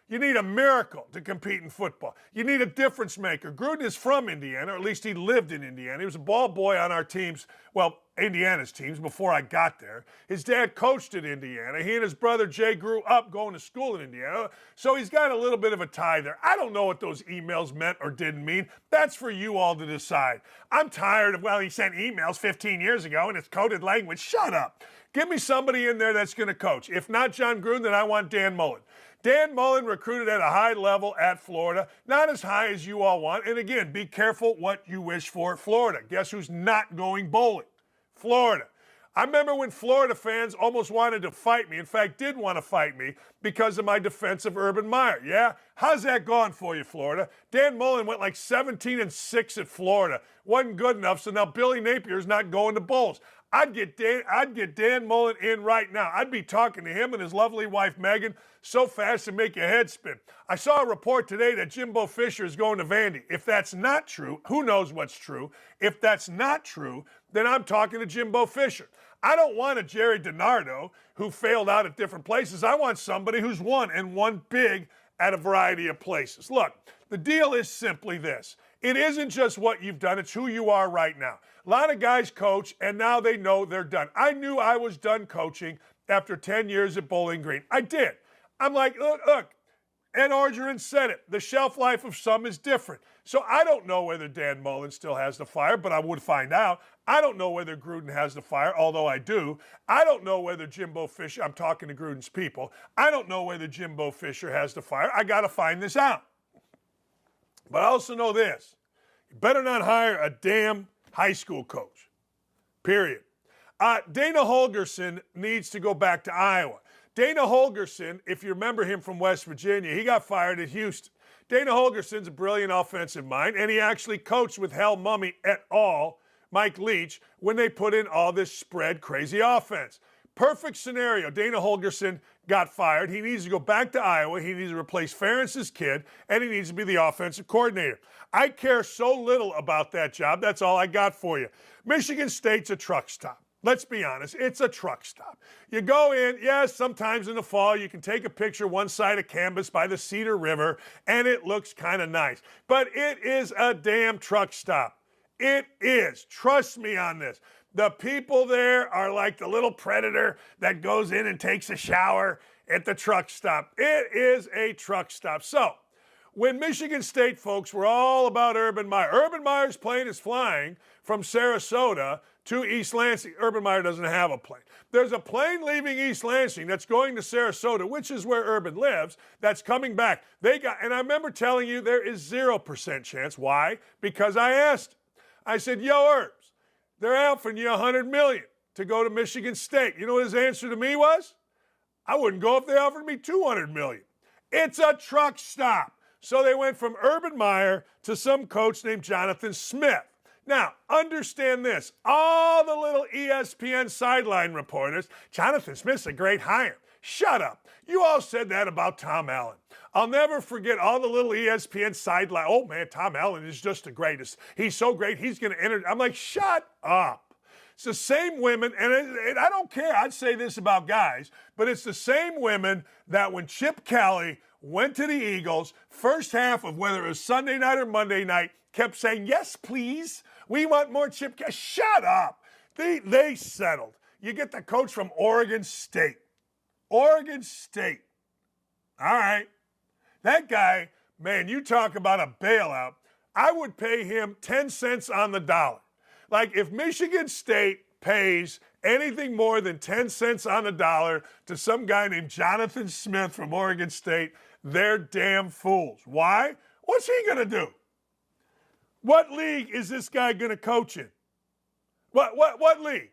You need a miracle to compete in football. You need a difference maker. Gruden is from Indiana, or at least he lived in Indiana. He was a ball boy on our teams, well, Indiana's teams, before I got there. His dad coached at Indiana. He and his brother Jay grew up going to school in Indiana, so he's got a little bit of a tie there. I don't know what those emails meant or didn't mean. That's for you all to decide. I'm tired of, well, he sent emails 15 years ago and it's coded language. Shut up. Give me somebody in there that's going to coach. If not John Gruden, then I want Dan Mullen. Dan Mullen recruited at a high level at Florida, not as high as you all want. And again, be careful what you wish for at Florida. Guess who's not going bowling? Florida. I remember when Florida fans almost wanted to fight me, in fact, did want to fight me because of my defense of Urban Meyer. Yeah? How's that gone for you, Florida? Dan Mullen went like 17-6 at Florida. Wasn't good enough, so now Billy Napier's not going to bowls. I'd get Dan Mullen in right now. I'd be talking to him and his lovely wife, Megan, so fast it'd make your head spin. I saw a report today that Jimbo Fisher is going to Vandy. If that's not true, who knows what's true? If that's not true, then I'm talking to Jimbo Fisher. I don't want a Jerry DiNardo who failed out at different places. I want somebody who's won and won big at a variety of places. Look, the deal is simply this. It isn't just what you've done, it's who you are right now. A lot of guys coach, and now they know they're done. I knew I was done coaching after 10 years at Bowling Green. I did. I'm like, look, Ed Orgeron said it. The shelf life of some is different. So I don't know whether Dan Mullen still has the fire, but I would find out. I don't know whether Gruden has the fire, although I do. I don't know whether Jimbo Fisher, I'm talking to Gruden's people, I don't know whether Jimbo Fisher has the fire. I got to find this out. But I also know this. You better not hire a damn high school coach, period. Dana Holgorsen needs to go back to Iowa. Dana Holgorsen, if you remember him from West Virginia, he got fired at Houston. Dana Holgersen's a brilliant offensive mind, and he actually coached with Hal Mummy et al., Mike Leach, when they put in all this spread crazy offense. Perfect scenario. Dana Holgorsen got fired. He needs to go back to Iowa. He needs to replace Ferentz's kid, and he needs to be the offensive coordinator. I care so little about that job. That's all I got for you. Michigan State's a truck stop. Let's be honest, it's a truck stop. You go in, yes, sometimes in the fall you can take a picture one side of canvas by the Cedar River, and it looks kind of nice. But it is a damn truck stop. It is. Trust me on this. The people there are like the little predator that goes in and takes a shower at the truck stop. It is a truck stop. So, when Michigan State folks were all about Urban Meyer's plane is flying from Sarasota to East Lansing. Urban Meyer doesn't have a plane. There's a plane leaving East Lansing that's going to Sarasota, which is where Urban lives, that's coming back. And I remember telling you there is 0% chance. Why? Because I asked. I said, yo, Urbs, they're offering you $100 million to go to Michigan State. You know what his answer to me was? I wouldn't go if they offered me $200 million. It's a truck stop. So they went from Urban Meyer to some coach named Jonathan Smith. Now, understand this. All the little ESPN sideline reporters, Jonathan Smith's a great hire. Shut up. You all said that about Tom Allen. I'll never forget all the little ESPN sideline. Oh, man, Tom Allen is just the greatest. He's so great, he's going to enter. I'm like, shut up. It's the same women, and I don't care. I'd say this about guys, but it's the same women that when Chip Kelly went to the Eagles, first half of whether it was Sunday night or Monday night, kept saying, yes, please. We want more Chip Kelly. Shut up. They settled. You get the coach from Oregon State. Oregon State. All right. That guy, man, you talk about a bailout. I would pay him 10 cents on the dollar. Like if Michigan State pays anything more than 10 cents on the dollar to some guy named Jonathan Smith from Oregon State, they're damn fools. Why? What's he going to do? What league is this guy going to coach in? What league?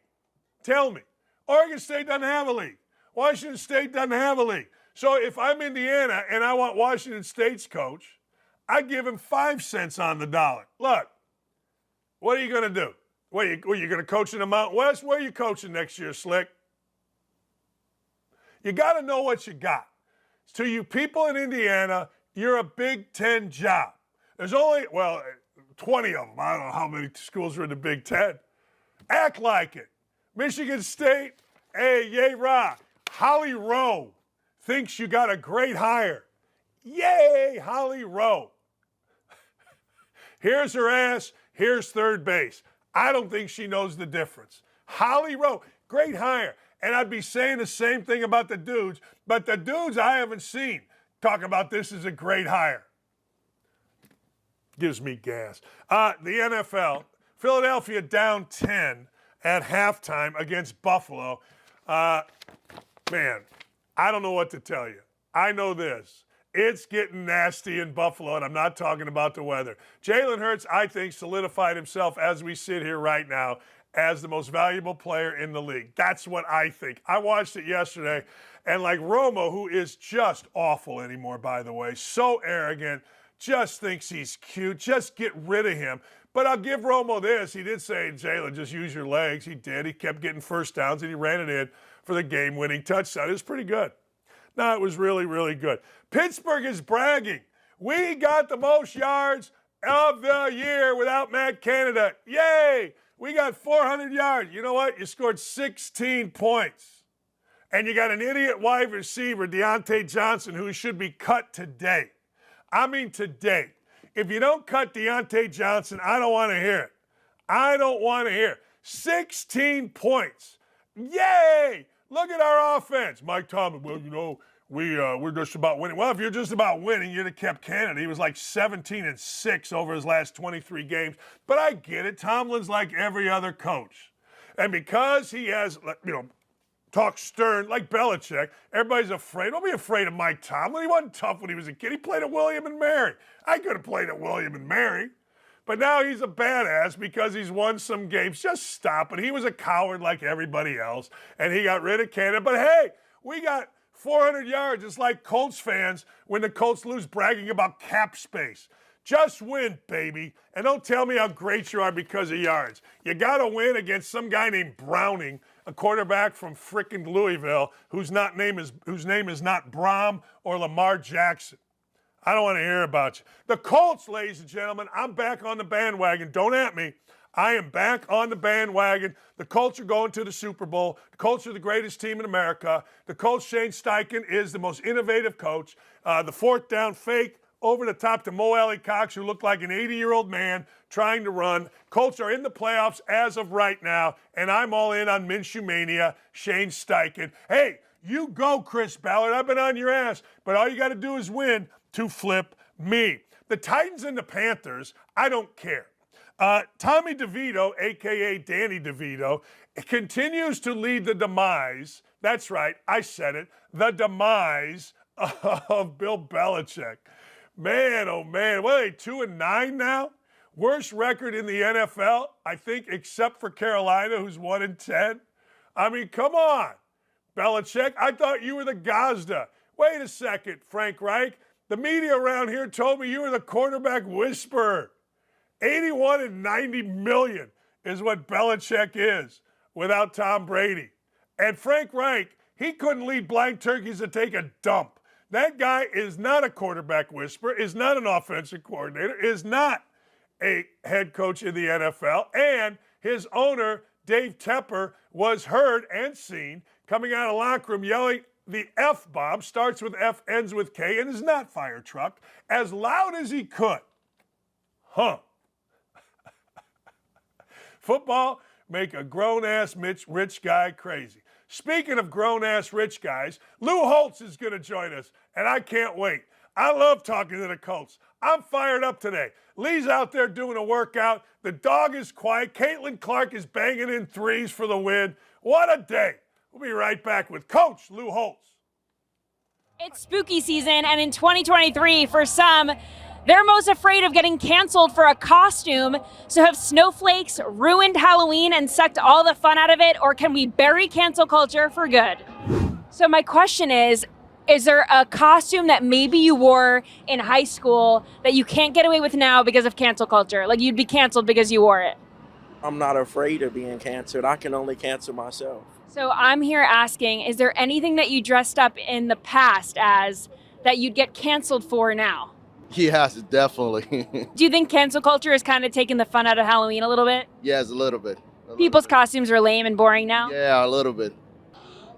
Tell me. Oregon State doesn't have a league. Washington State doesn't have a league. So if I'm Indiana and I want Washington State's coach, I give him 5 cents on the dollar. Look, what are you going to do? What, are you going to coach in the Mountain West? Where are you coaching next year, Slick? You got to know what you got. To you people in Indiana, you're a Big Ten job. There's only, 20 of them. I don't know how many schools are in the Big Ten. Act like it. Michigan State, hey, yay, rah. Holly Rowe thinks you got a great hire. Yay, Holly Rowe. Here's her ass, here's third base. I don't think she knows the difference. Holly Rowe, great hire. And I'd be saying the same thing about the dudes, but the dudes I haven't seen talk about this as a great hire. Gives me gas. The NFL, Philadelphia down 10 at halftime against Buffalo. Man, I don't know what to tell you. I know this. It's getting nasty in Buffalo, and I'm not talking about the weather. Jalen Hurts, I think, solidified himself as we sit here right now as the most valuable player in the league. That's what I think. I watched it yesterday, and like Romo, who is just awful anymore, by the way, so arrogant, just thinks he's cute, just get rid of him. But I'll give Romo this. He did say, Jalen, just use your legs. He did. He kept getting first downs, and he ran it in for the game-winning touchdown. It was pretty good. No, it was really, really good. Pittsburgh is bragging. We got the most yards of the year without Matt Canada. Yay! We got 400 yards. You know what? You scored 16 points. And you got an idiot wide receiver, Deontay Johnson, who should be cut today. I mean today. If you don't cut Deontay Johnson, I don't want to hear it. I don't want to hear it. 16 points. Yay! Look at our offense. Mike Tomlin, well, you know, we're just about winning. Well, if you're just about winning, you'd have kept Canada. He was like 17-6 over his last 23 games. But I get it. Tomlin's like every other coach. And because he has, talk stern like Belichick, everybody's afraid. Don't be afraid of Mike Tomlin. He wasn't tough when he was a kid. He played at William and Mary. I could have played at William and Mary. But now he's a badass because he's won some games. Just stop it. He was a coward like everybody else, and he got rid of Canada. But hey, we got 400 yards. It's like Colts fans when the Colts lose bragging about cap space. Just win, baby, and don't tell me how great you are because of yards. You got to win against some guy named Browning, a quarterback from frickin' Louisville, whose name is not Brom or Lamar Jackson. I don't want to hear about you. The Colts, ladies and gentlemen, I'm back on the bandwagon. Don't at me. I am back on the bandwagon. The Colts are going to the Super Bowl. The Colts are the greatest team in America. The Colts, Shane Steichen, is the most innovative coach. The fourth down fake over the top to Mo Alley Cox, who looked like an 80-year-old man trying to run. Colts are in the playoffs as of right now, and I'm all in on Minshew Mania, Shane Steichen. Hey, you go, Chris Ballard. I've been on your ass, but all you got to do is win to flip me. The Titans and the Panthers, I don't care. Tommy DeVito, a.k.a. Danny DeVito, continues to lead the demise, that's right, I said it, the demise of Bill Belichick. Man, oh man, what are they, 2-9 now? Worst record in the NFL, I think, except for Carolina, who's 1-10. I mean, come on, Belichick. I thought you were the Gazda. Wait a second, Frank Reich. The media around here told me you were the quarterback whisperer. 81 and 90 million is what Belichick is without Tom Brady. And Frank Reich, he couldn't lead blind turkeys to take a dump. That guy is not a quarterback whisperer, is not an offensive coordinator, is not a head coach in the NFL. And his owner, Dave Tepper, was heard and seen coming out of the locker room yelling the F-bomb, starts with F, ends with K, and is not fire truck, as loud as he could. Huh. Football make a grown-ass rich guy crazy. Speaking of grown-ass rich guys, Lou Holtz is going to join us, and I can't wait. I love talking to the Colts. I'm fired up today. Lee's out there doing a workout. The dog is quiet. Caitlin Clark is banging in threes for the win. What a day. We'll be right back with Coach Lou Holtz. It's spooky season, and in 2023, for some, they're most afraid of getting canceled for a costume. So have snowflakes ruined Halloween and sucked all the fun out of it, or can we bury cancel culture for good? So my question is there a costume that maybe you wore in high school that you can't get away with now because of cancel culture? Like you'd be canceled because you wore it? I'm not afraid of being canceled. I can only cancel myself. So I'm here asking, is there anything that you dressed up in the past as that you'd get canceled for now? Yes, definitely. Do you think cancel culture is kind of taking the fun out of Halloween a little bit? Yes, a little bit. People's costumes are lame and boring now? Yeah, a little bit.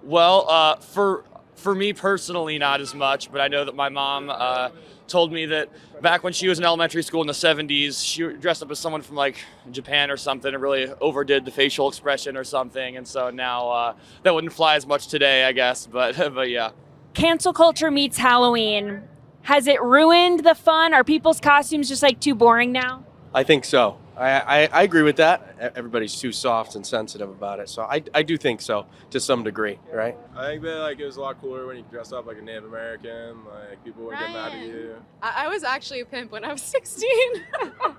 Well, for me personally, not as much, but I know that my mom told me that back when she was in elementary school in the 70s, she dressed up as someone from like Japan or something and really overdid the facial expression or something. And so now that wouldn't fly as much today, I guess, but yeah. Cancel culture meets Halloween. Has it ruined the fun? Are people's costumes just like too boring now? I think so. I agree with that. Everybody's too soft and sensitive about it. So I do think so, to some degrey, right? I think that it was a lot cooler when you dressed up like a Native American. People wouldn't get mad at you. I was actually a pimp when I was 16. I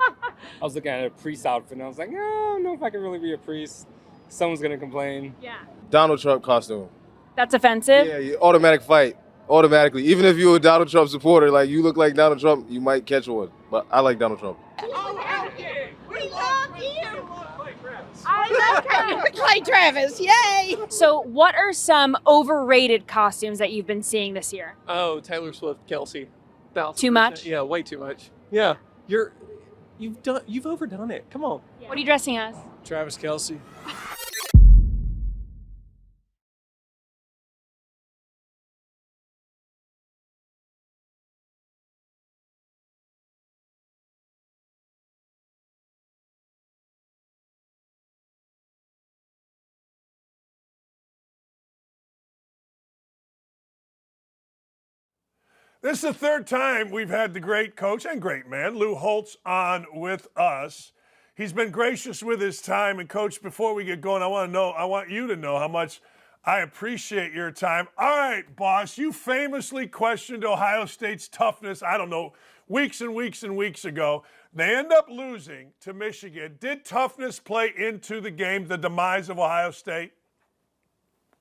was looking at a priest outfit and I was like, oh, I don't know if I can really be a priest. Someone's gonna complain. Yeah. Donald Trump costume. That's offensive? Yeah, automatic fight. Automatically. Even if you're a Donald Trump supporter, like you look like Donald Trump, you might catch one. But I like Donald Trump. We love you. I love Clay Travis. Yay! So what are some overrated costumes that you've been seeing this year? Oh, Taylor Swift, Kelsey. Too much? Yeah, way too much. Yeah, you've overdone it. Come on. Yeah. What are you dressing as? Travis Kelsey. This is the third time we've had the great coach and great man, Lou Holtz, on with us. He's been gracious with his time. And, Coach, before we get going, I want you to know how much I appreciate your time. All right, boss, you famously questioned Ohio State's toughness, I don't know, weeks and weeks and weeks ago. They end up losing to Michigan. Did toughness play into the game, the demise of Ohio State?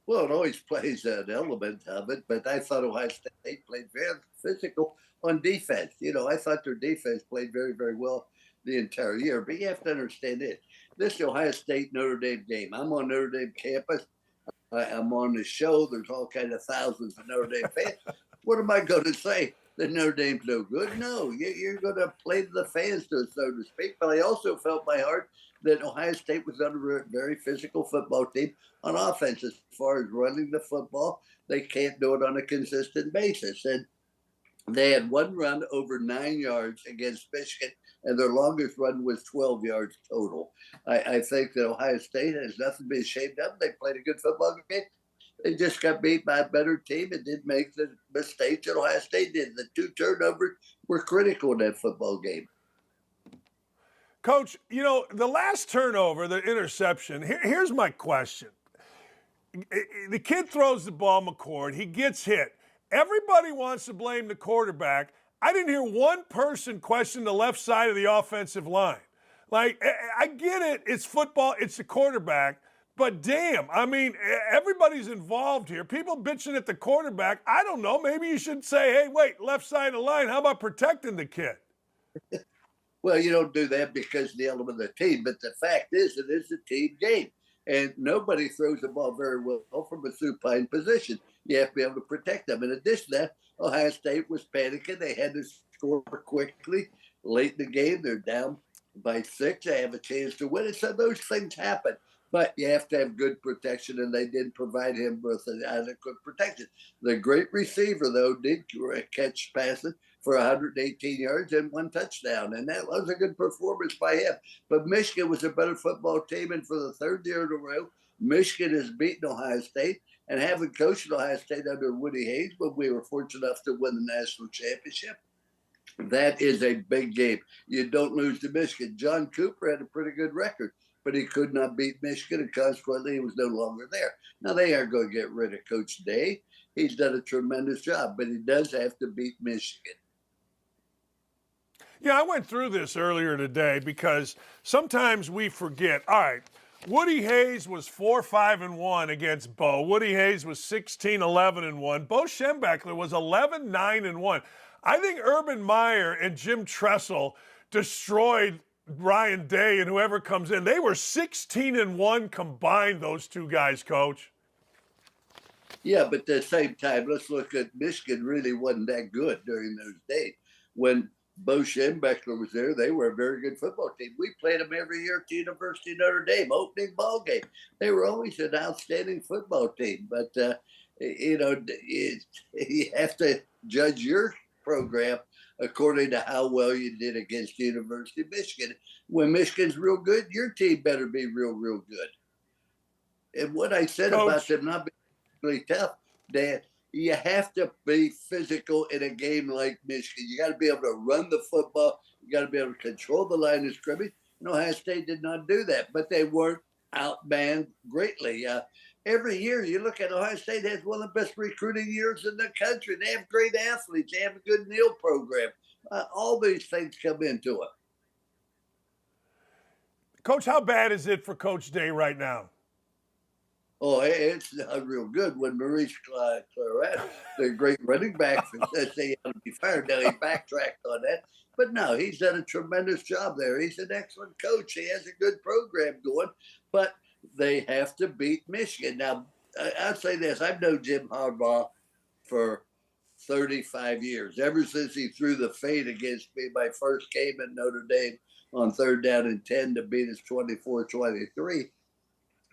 Well, it always plays an element of it, but I thought Ohio State played very physical on defense. I thought their defense played very, very well the entire year. But you have to understand this. This is Ohio State-Notre Dame game. I'm on Notre Dame campus. I'm on the show. There's all kinds of thousands of Notre Dame fans. What am I going to say? That Notre Dame's no good? No, you're going to play to the fans, so to speak. But I also felt my heart that Ohio State was under a very physical football team on offense. As far as running the football, they can't do it on a consistent basis. And they had one run over 9 yards against Michigan, and their longest run was 12 yards total. I think that Ohio State has nothing to be ashamed of. They played a good football game. They just got beat by a better team and didn't make the mistakes that Ohio State did. The 2 turnovers were critical in that football game. Coach, the last turnover, the interception, here's my question. The kid throws the ball, McCord. He gets hit. Everybody wants to blame the quarterback. I didn't hear one person question the left side of the offensive line. Like, I get it. It's football. It's the quarterback. But damn, everybody's involved here. People bitching at the quarterback. I don't know. Maybe you should say, hey, wait, left side of the line. How about protecting the kid? Well, you don't do that because of the element of the team. But the fact is, it is a team game. And nobody throws the ball very well from a supine position. You have to be able to protect them. In addition to that, Ohio State was panicking. They had to score quickly. Late in the game, they're down by 6. They have a chance to win it. So those things happen. But you have to have good protection, and they didn't provide him with adequate protection. The great receiver, though, did catch passing for 118 yards and 1 touchdown, and that was a good performance by him. But Michigan was a better football team, and for the 3rd year in a row, Michigan has beaten Ohio State, and having coached Ohio State under Woody Hayes when we were fortunate enough to win the national championship, that is a big game. You don't lose to Michigan. John Cooper had a pretty good record, but he could not beat Michigan, and consequently he was no longer there. Now, they aren't going to get rid of Coach Day. He's done a tremendous job, but he does have to beat Michigan. Yeah, I went through this earlier today because sometimes we forget. All right, Woody Hayes was 4-5-1 against Bo. Woody Hayes was 16-11-1. Bo Schembechler was 11-9-1. I think Urban Meyer and Jim Tressel destroyed Ryan Day and whoever comes in. They were 16-1 combined, those two guys, Coach. Yeah, but at the same time, let's look at Michigan really wasn't that good during those days. When Bo Schembechler was there, they were a very good football team. We played them every year at the University of Notre Dame, opening ball game. They were always an outstanding football team. But, you have to judge your program according to how well you did against the University of Michigan. When Michigan's real good, your team better be real, real good. And what I said about them not being really tough, Dan, you have to be physical in a game like Michigan. You got to be able to run the football. You got to be able to control the line of scrimmage. And Ohio State did not do that, but they weren't outmanned greatly. Every year, you look at Ohio State has one of the best recruiting years in the country. They have great athletes. They have a good NIL program. All these things come into it. Coach, how bad is it for Coach Day right now? Oh, it's not real good. When Maurice Claret, the great running back, says he ought to be fired. Now, he backtracked on that. But no, he's done a tremendous job there. He's an excellent coach. He has a good program going. But they have to beat Michigan. Now, I'll say this. I've known Jim Harbaugh for 35 years, ever since he threw the fade against me my first game at Notre Dame on 3rd down and 10 to beat us 24-23.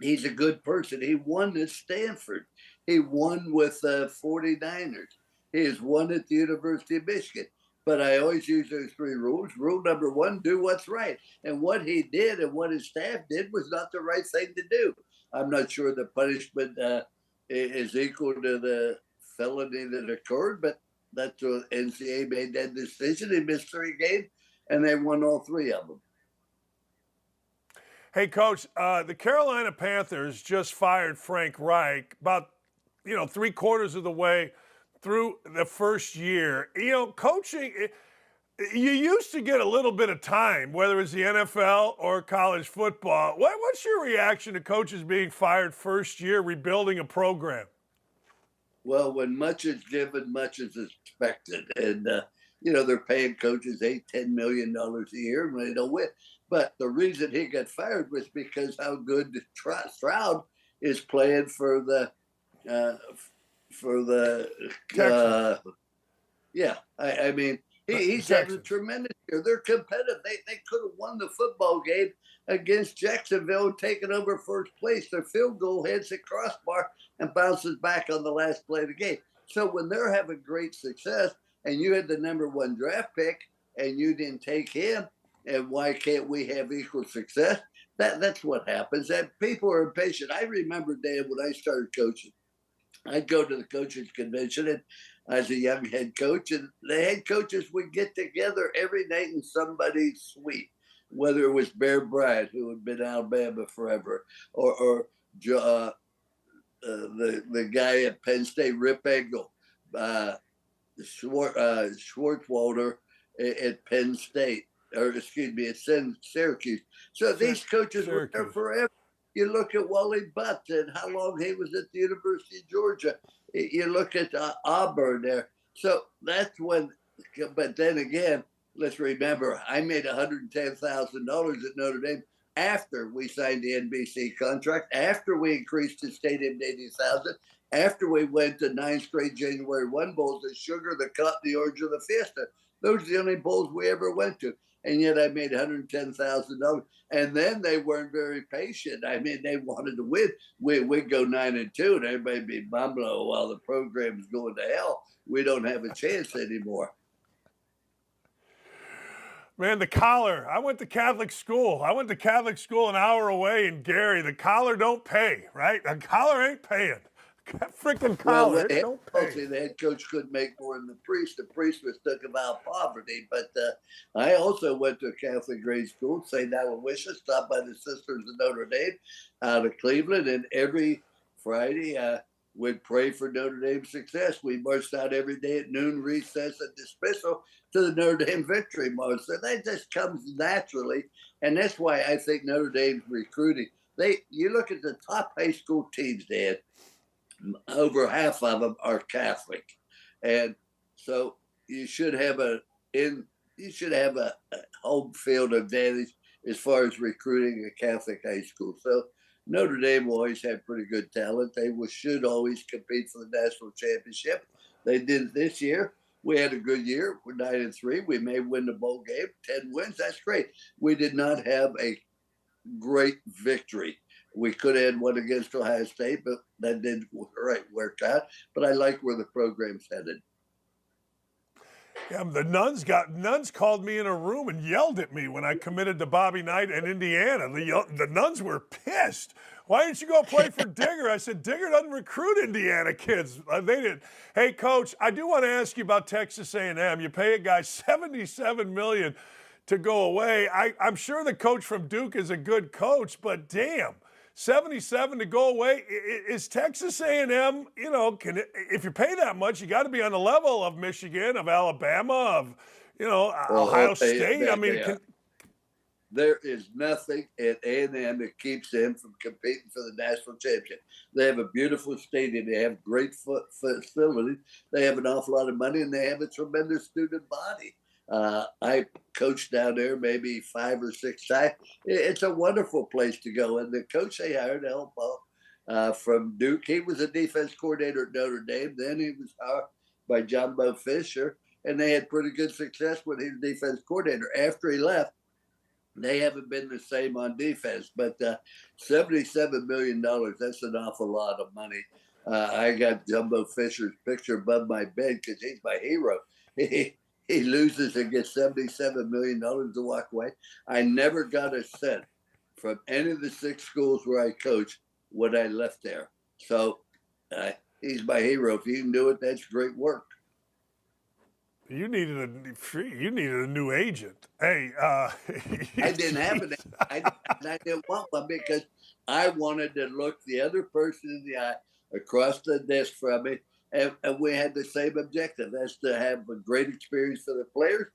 He's a good person. He won at Stanford. He won with 49ers. He has won at the University of Michigan. But I always use those 3 rules. Rule number 1, do what's right. And what he did and what his staff did was not the right thing to do. I'm not sure the punishment is equal to the felony that occurred, but that's what NCAA made that decision. He missed 3 games, and they won all 3 of them. Hey, Coach, the Carolina Panthers just fired Frank Reich about, 3/4 of the way through the first year. Coaching, you used to get a little bit of time, whether it's the NFL or college football. What's your reaction to coaches being fired first year, rebuilding a program? Well, when much is given, much is expected. And, they're paying coaches $8-10 million a year when they don't win. But the reason he got fired was because how good Stroud is playing for the he's having a tremendous year. They're competitive. They could have won the football game against Jacksonville and taken over first place. Their field goal hits the crossbar and bounces back on the last play of the game. So when they're having great success and you had the number 1 draft pick and you didn't take him, and why can't we have equal success? That's what happens. And people are impatient. I remember, Dan, when I started coaching, I'd go to the coaches convention and as a young head coach, and the head coaches would get together every night in somebody's suite, whether it was Bear Bryant, who had been in Alabama forever, or the guy at Penn State, Rip Engel, Schwartzwalder at Penn State, at Syracuse. So these coaches were there forever. You look at Wally Butt and how long he was at the University of Georgia. You look at Auburn there. So that's when, but then again, let's remember, I made $110,000 at Notre Dame after we signed the NBC contract, after we increased the stadium to 80,000, after we went to 9 straight January 1 bowls, the Sugar, the Cut, the Orange, and the Fiesta. Those are the only bowls we ever went to. And yet I made $110,000. And then they weren't very patient. I mean, they wanted to win. We'd go 9-2, and everybody'd be mumbling while the program's going to hell. We don't have a chance anymore. Man, the collar. I went to Catholic school. I went to Catholic school an hour away in Gary. The collar don't pay, right? The collar ain't paying. Freaking collar, it don't pay. The head coach couldn't make more than the priest. The priest was stuck about poverty. But I also went to a Catholic grade school, St. Aloysius, taught by the Sisters of Notre Dame out of Cleveland. And every Friday, we'd pray for Notre Dame's success. We marched out every day at noon, recess, and dismissal to the Notre Dame victory march. So that just comes naturally. And that's why I think Notre Dame's recruiting. You look at the top high school teams, Dan, over half of them are Catholic, and so you should have a home field advantage as far as recruiting a Catholic high school. So Notre Dame will always have pretty good talent. They should always compete for the national championship. They did it this year. We had a good year. We're 9-3. We may win the bowl game. 10 wins. That's great. We did not have a great victory. We could have had one against Ohio State, but that didn't work out. But I like where the program's headed. Yeah, the nuns called me in a room and yelled at me when I committed to Bobby Knight and Indiana. The nuns were pissed. Why didn't you go play for Digger? I said, Digger doesn't recruit Indiana kids. They did. Hey, Coach, I do want to ask you about Texas A&M. You pay a guy $77 million to go away. I'm sure the coach from Duke is a good coach, but damn. 77 to go away. Is Texas A&M, if you pay that much, you got to be on the level of Michigan, of Alabama, of, Ohio State. There is nothing at A&M that keeps them from competing for the national championship. They have a beautiful stadium. They have great facilities. They have an awful lot of money, and they have a tremendous student body. I coached down there maybe 5 or 6 times. It's a wonderful place to go. And the coach they hired, Elko, from Duke, he was a defense coordinator at Notre Dame. Then he was hired by Jumbo Fisher, and they had pretty good success when he was defense coordinator. After he left, they haven't been the same on defense. But $77 million, that's an awful lot of money. I got Jumbo Fisher's picture above my bed because he's my hero. He loses and gets $77 million to walk away. I never got a cent from any of the 6 schools where I coached when I left there. So he's my hero. If you can do it, that's great work. You needed a new agent. Hey, I didn't have an agent. I didn't want one because I wanted to look the other person in the eye across the desk from me. And we had the same objective. That's to have a great experience for the players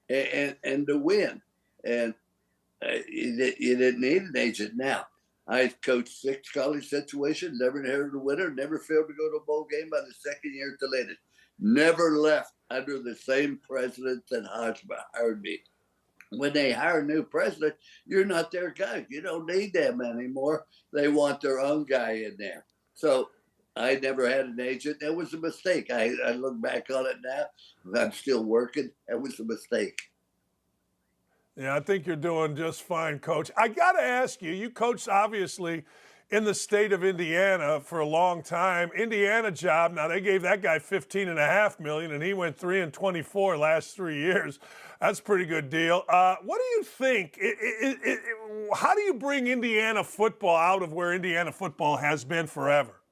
and to win. And you didn't need an agent. Now, I coached 6 college situations, never inherited a winner, never failed to go to a bowl game by the 2nd year at the latest. Never left under the same president that Harbaugh hired me. When they hire a new president, you're not their guy. You don't need them anymore. They want their own guy in there. So I never had an agent. That was a mistake. I look back on it now. I'm still working. That was a mistake. Yeah, I think you're doing just fine, Coach. I got to ask you, you coached obviously in the state of Indiana for a long time. Indiana job, now they gave that guy $15.5 million, and he went 3-24 last 3 years. That's a pretty good deal. What do you think? How do you bring Indiana football out of where Indiana football has been forever?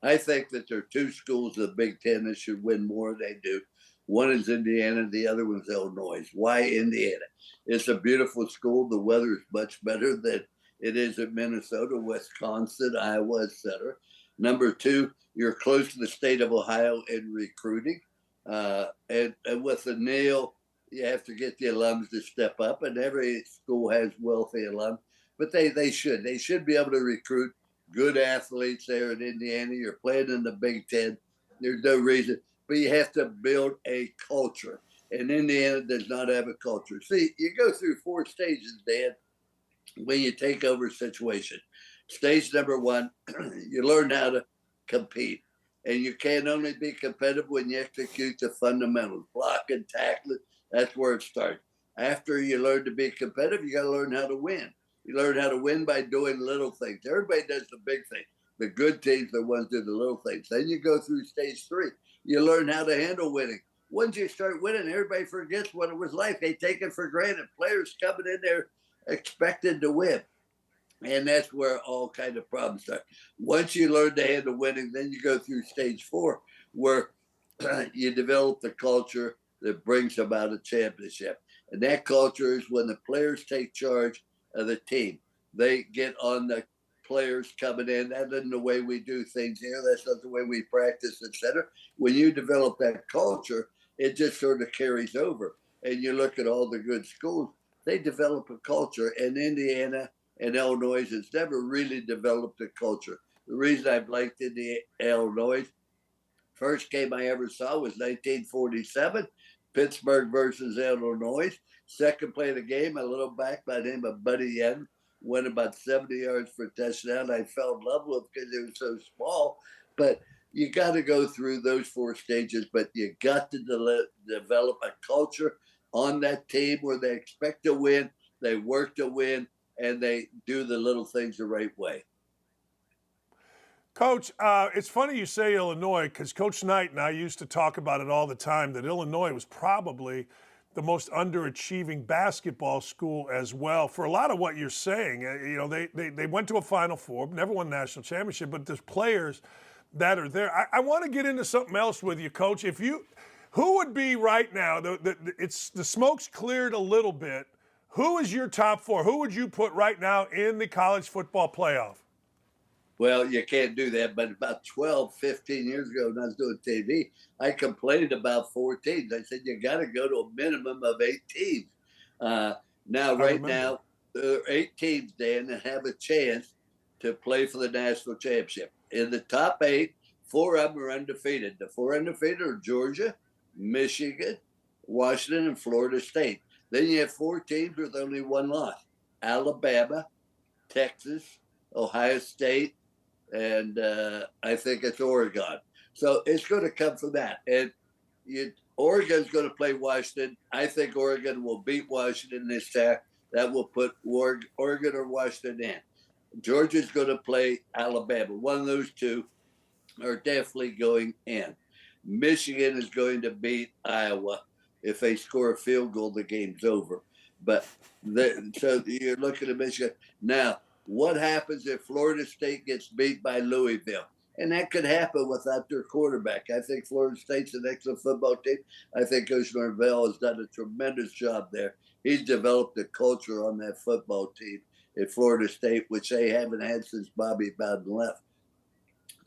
I think that there are 2 schools in the Big Ten that should win more than they do. One is Indiana, the other one's Illinois. Why Indiana? It's a beautiful school. The weather is much better than it is in Minnesota, Wisconsin, Iowa, etc. Number 2, you're close to the state of Ohio in recruiting. And with the NIL, you have to get the alums to step up, and every school has wealthy alums. But they should be able to recruit good athletes there in Indiana. You're playing in the Big Ten. There's no reason. But you have to build a culture. And Indiana does not have a culture. See, you go through 4 stages, Dan, when you take over a situation. Stage number 1, you learn how to compete. And you can only be competitive when you execute the fundamentals, blocking, tackling. That's where it starts. After you learn to be competitive, you got to learn how to win. You learn how to win by doing little things. Everybody does the big thing. The good teams are the ones do the little things. Then you go through stage 3. You learn how to handle winning. once you start winning, everybody forgets what it was like. They take it for granted. Players coming in there expected to win. And that's where all kind of problems start. Once you learn to handle winning, then you go through stage 4, where you develop the culture that brings about a championship. And that culture is when the players take charge of the team. They get on the players coming in. That isn't the way we do things here. That's not the way we practice, etc. When you develop that culture, it just sort of carries over. And you look at all the good schools, they develop a culture. And Indiana and Illinois has never really developed a culture. The reason I've liked Illinois, first game I ever saw was 1947, Pittsburgh versus Illinois. Second play of the game, a little back by the name of Buddy Yen, went about 70 yards for a touchdown. I fell in love with him because it was so small. But you got to go through those 4 stages, but you got to develop a culture on that team where they expect to win, they work to win, and they do the little things the right way. Coach, it's funny you say Illinois, because Coach Knight and I used to talk about it all the time, that Illinois was probably the most underachieving basketball school as well. For a lot of what you're saying, they went to a Final Four, never won a national championship, but there's players that are there. I want to get into something else with you, Coach. Who would be right now, the smoke's cleared a little bit, who is your top 4? Who would you put right now in the college football playoff? Well, you can't do that, but about 12, 15 years ago when I was doing TV, I complained about 4 teams. I said, you got to go to a minimum of 8 teams. Now, there are 8 teams, Dan, that have a chance to play for the national championship. In the top 8, 4 of them are undefeated. The 4 undefeated are Georgia, Michigan, Washington, and Florida State. Then you have 4 teams with only 1 loss: Alabama, Texas, Ohio State, and I think it's Oregon. So it's going to come from that. And Oregon's going to play Washington. I think Oregon will beat Washington this time. That will put Oregon or Washington in. Georgia's going to play Alabama. One of those 2 are definitely going in. Michigan is going to beat Iowa. If they score a field goal, the game's over. But so you're looking at Michigan. Now, what happens if Florida State gets beat by Louisville? And that could happen without their quarterback. I think Florida State's an excellent football team. I think Coach Norvell has done a tremendous job there. He's developed a culture on that football team at Florida State, which they haven't had since Bobby Bowden left.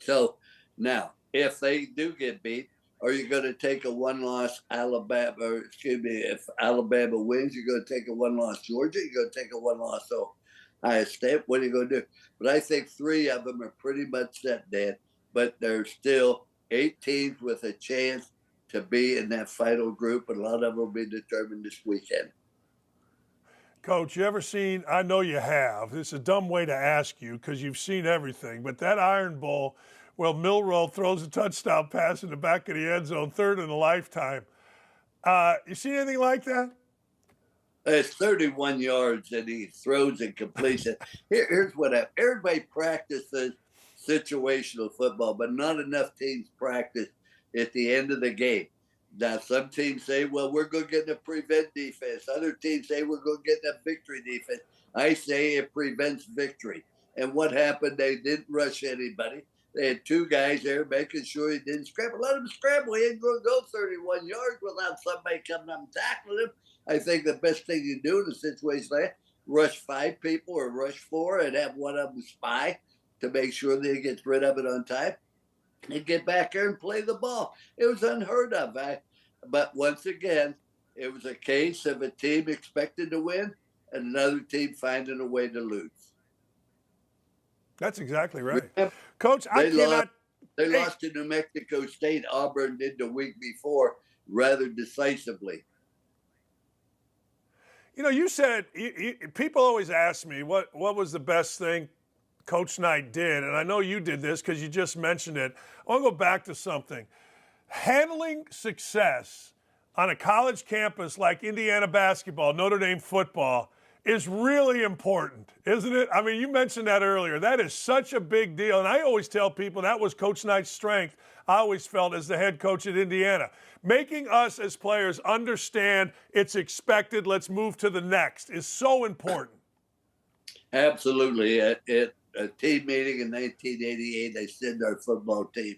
So now, if they do get beat, are you going to take a 1-loss Alabama, or if Alabama wins, you're going to take a 1-loss Georgia, you're going to take a 1-loss Ohio State? What are you going to do? But I think 3 of them are pretty much set, Dan. But there's still 8 teams with a chance to be in that final group, and a lot of them will be determined this weekend. Coach, you ever seen, I know you have, this is a dumb way to ask you because you've seen everything, but that Iron Bowl, well, Milroe throws a touchdown pass in the back of the end zone, 3rd in a lifetime. You see anything like that? It's 31 yards, and he throws and completes it. Here's what happened. Everybody practices situational football, but not enough teams practice at the end of the game. Now, some teams say, well, we're going to get in a prevent defense. Other teams say we're going to get in a victory defense. I say it prevents victory. And what happened, they didn't rush anybody. They had 2 guys there making sure he didn't scramble. Let him scramble. He ain't going to go 31 yards without somebody coming up and tackling him. I think the best thing you do in a situation like that, rush 5 people or rush 4 and have one of them spy to make sure that he gets rid of it on time and get back there and play the ball. It was unheard of. But once again, it was a case of a team expected to win and another team finding a way to lose. That's exactly right. Coach, They lost to New Mexico State. Auburn did the week before rather decisively. You know, you said, people always ask me, what was the best thing Coach Knight did? And I know you did this because you just mentioned it. I want to go back to something. Handling success on a college campus like Indiana basketball, Notre Dame football, is really important, isn't it? I mean, you mentioned that earlier. That is such a big deal. And I always tell people that was Coach Knight's strength, I always felt, as the head coach at Indiana. Making us as players understand it's expected, let's move to the next, is so important. Absolutely. At a team meeting in 1988, they said to our football team,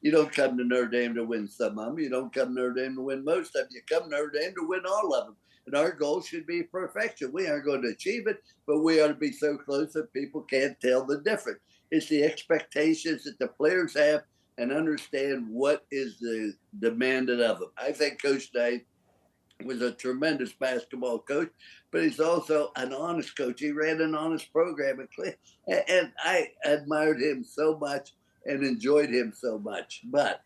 you don't come to Notre Dame to win some of them. You don't come to Notre Dame to win most of them. You come to Notre Dame to win all of them. And our goal should be perfection. We aren't going to achieve it, but we ought to be so close that people can't tell the difference. It's the expectations that the players have and understand what is the demanded of them. I think Coach Knight was a tremendous basketball coach, but he's also an honest coach. He ran an honest program at Cleveland, and I admired him so much and enjoyed him so much. But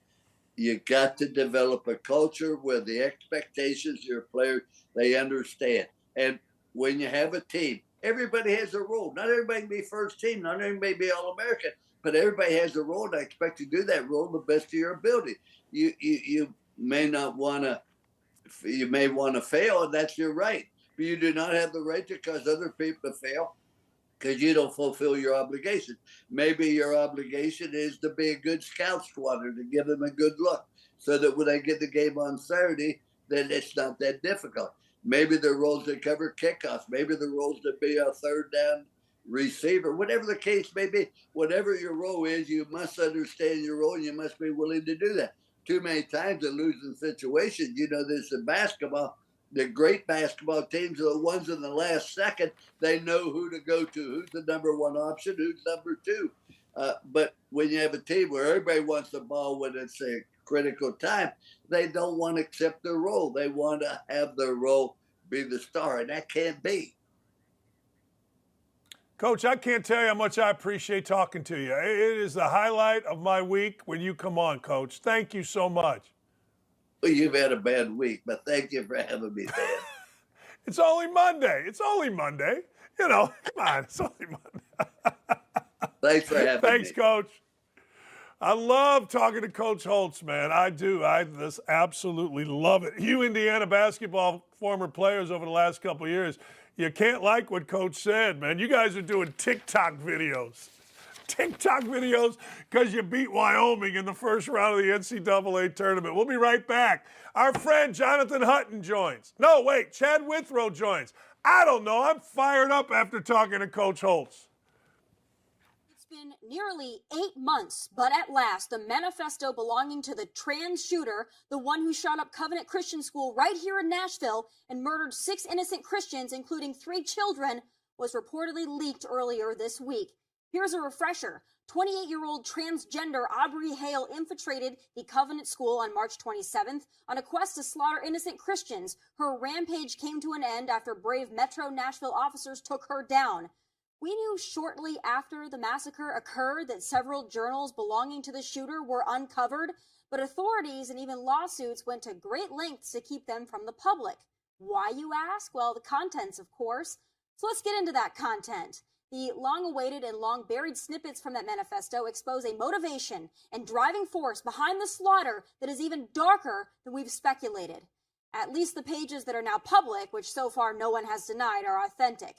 you got to develop a culture where the expectations of your players, they understand. And when you have a team, everybody has a role. Not everybody can be first team. Not everybody be All-American, but everybody has a role, and I expect you to do that role the best of your ability. You may not want to. You may want to fail, and that's your right. But you do not have the right to cause other people to fail because you don't fulfill your obligation. Maybe your obligation is to be a good scout squatter, to give them a good look, so that when they get the game on Saturday, then it's not that difficult. Maybe the roles to cover kickoffs. Maybe the roles to be a third down receiver. Whatever the case may be, whatever your role is, you must understand your role, and you must be willing to do that. Too many times in losing situations, this in basketball, the great basketball teams are the ones in the last second. They know who to go to, who's the number one option, who's number two. But when you have a team where everybody wants the ball when it's a critical time, they don't want to accept their role. They want to have their role be the star, and that can't be. Coach, I can't tell you how much I appreciate talking to you. It is the highlight of my week when you come on, Coach. Thank you so much. Well, you've had a bad week, but thank you for having me, Dan. It's only Monday. Come on, it's only Monday. Thanks for having me. Thanks, Coach. I love talking to Coach Holtz, man. I do. I just absolutely love it. You Indiana basketball former players over the last couple of years, you can't like what Coach said, man. You guys are doing TikTok videos because you beat Wyoming in the first round of the NCAA tournament. We'll be right back. Our friend Jonathan Hutton joins. No, wait, Chad Withrow joins. I don't know. I'm fired up after talking to Coach Holtz. It's been nearly 8 months, but at last, the manifesto belonging to the trans shooter, the one who shot up Covenant Christian School right here in Nashville and murdered 6 innocent Christians, including 3 children, was reportedly leaked earlier this week. Here's a refresher. 28-year-old transgender Aubrey Hale infiltrated the Covenant School on March 27th on a quest to slaughter innocent Christians. Her rampage came to an end after brave Metro Nashville officers took her down. We knew shortly after the massacre occurred that several journals belonging to the shooter were uncovered, but authorities and even lawsuits went to great lengths to keep them from the public. Why, you ask? Well, the contents, of course. So let's get into that content. The long-awaited and long-buried snippets from that manifesto expose a motivation and driving force behind the slaughter that is even darker than we've speculated. At least the pages that are now public, which so far no one has denied, are authentic.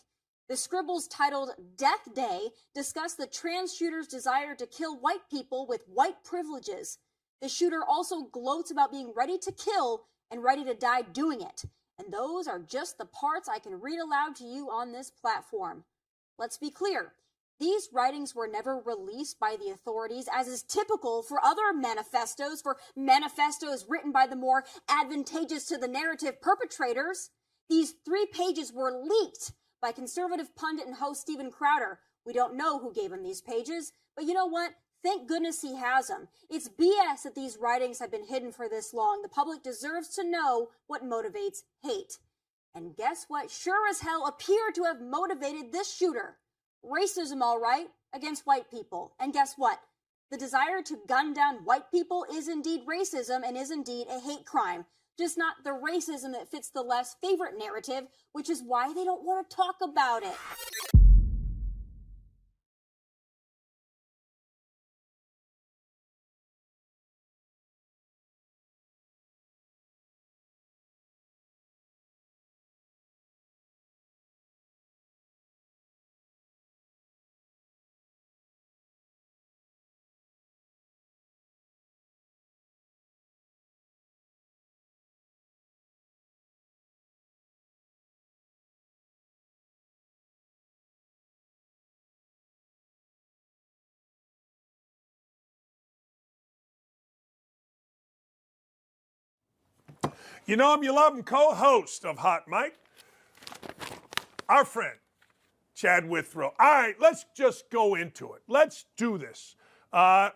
The scribbles titled Death Day discuss the trans shooter's desire to kill white people with white privileges. The shooter also gloats about being ready to kill and ready to die doing it. And those are just the parts I can read aloud to you on this platform. Let's be clear. These writings were never released by the authorities, as is typical for other manifestos, written by the more advantageous to the narrative perpetrators. These 3 pages were leaked by conservative pundit and host Steven Crowder. We don't know who gave him these pages, but you know what? Thank goodness he has them. It's BS that these writings have been hidden for this long. The public deserves to know what motivates hate. And guess what sure as hell appeared to have motivated this shooter? Racism, all right, against white people. And guess what? The desire to gun down white people is indeed racism and is indeed a hate crime. Just not the racism that fits the left's favorite narrative, which is why they don't want to talk about it. You know him, you love him, co-host of Hot Mike, our friend, Chad Withrow. All right, let's just go into it. Let's do this.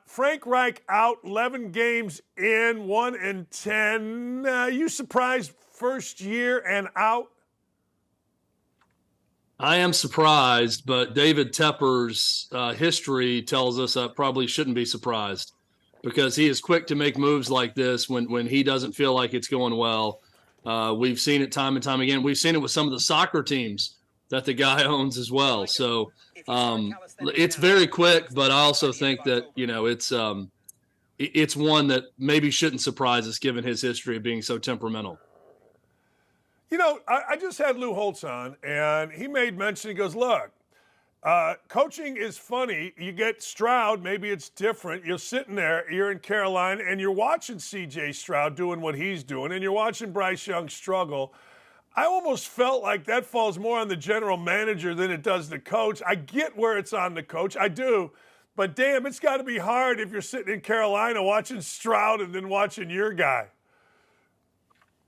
Frank Reich out 11 games in, 1-10. You surprised first year and out? I am surprised, but David Tepper's history tells us I probably shouldn't be surprised because he is quick to make moves like this when he doesn't feel like it's going well. We've seen it time and time again. We've seen it with some of the soccer teams that the guy owns as well. So it's very quick, but I also think that, it's one that maybe shouldn't surprise us given his history of being so temperamental. I just had Lou Holtz on, and he made mention, he goes, look, coaching is funny. You get Stroud, maybe it's different. You're sitting there, you're in Carolina, and you're watching C.J. Stroud doing what he's doing, and you're watching Bryce Young struggle. I almost felt like that falls more on the general manager than it does the coach. I get where it's on the coach. I do. But, damn, it's got to be hard if you're sitting in Carolina watching Stroud and then watching your guy.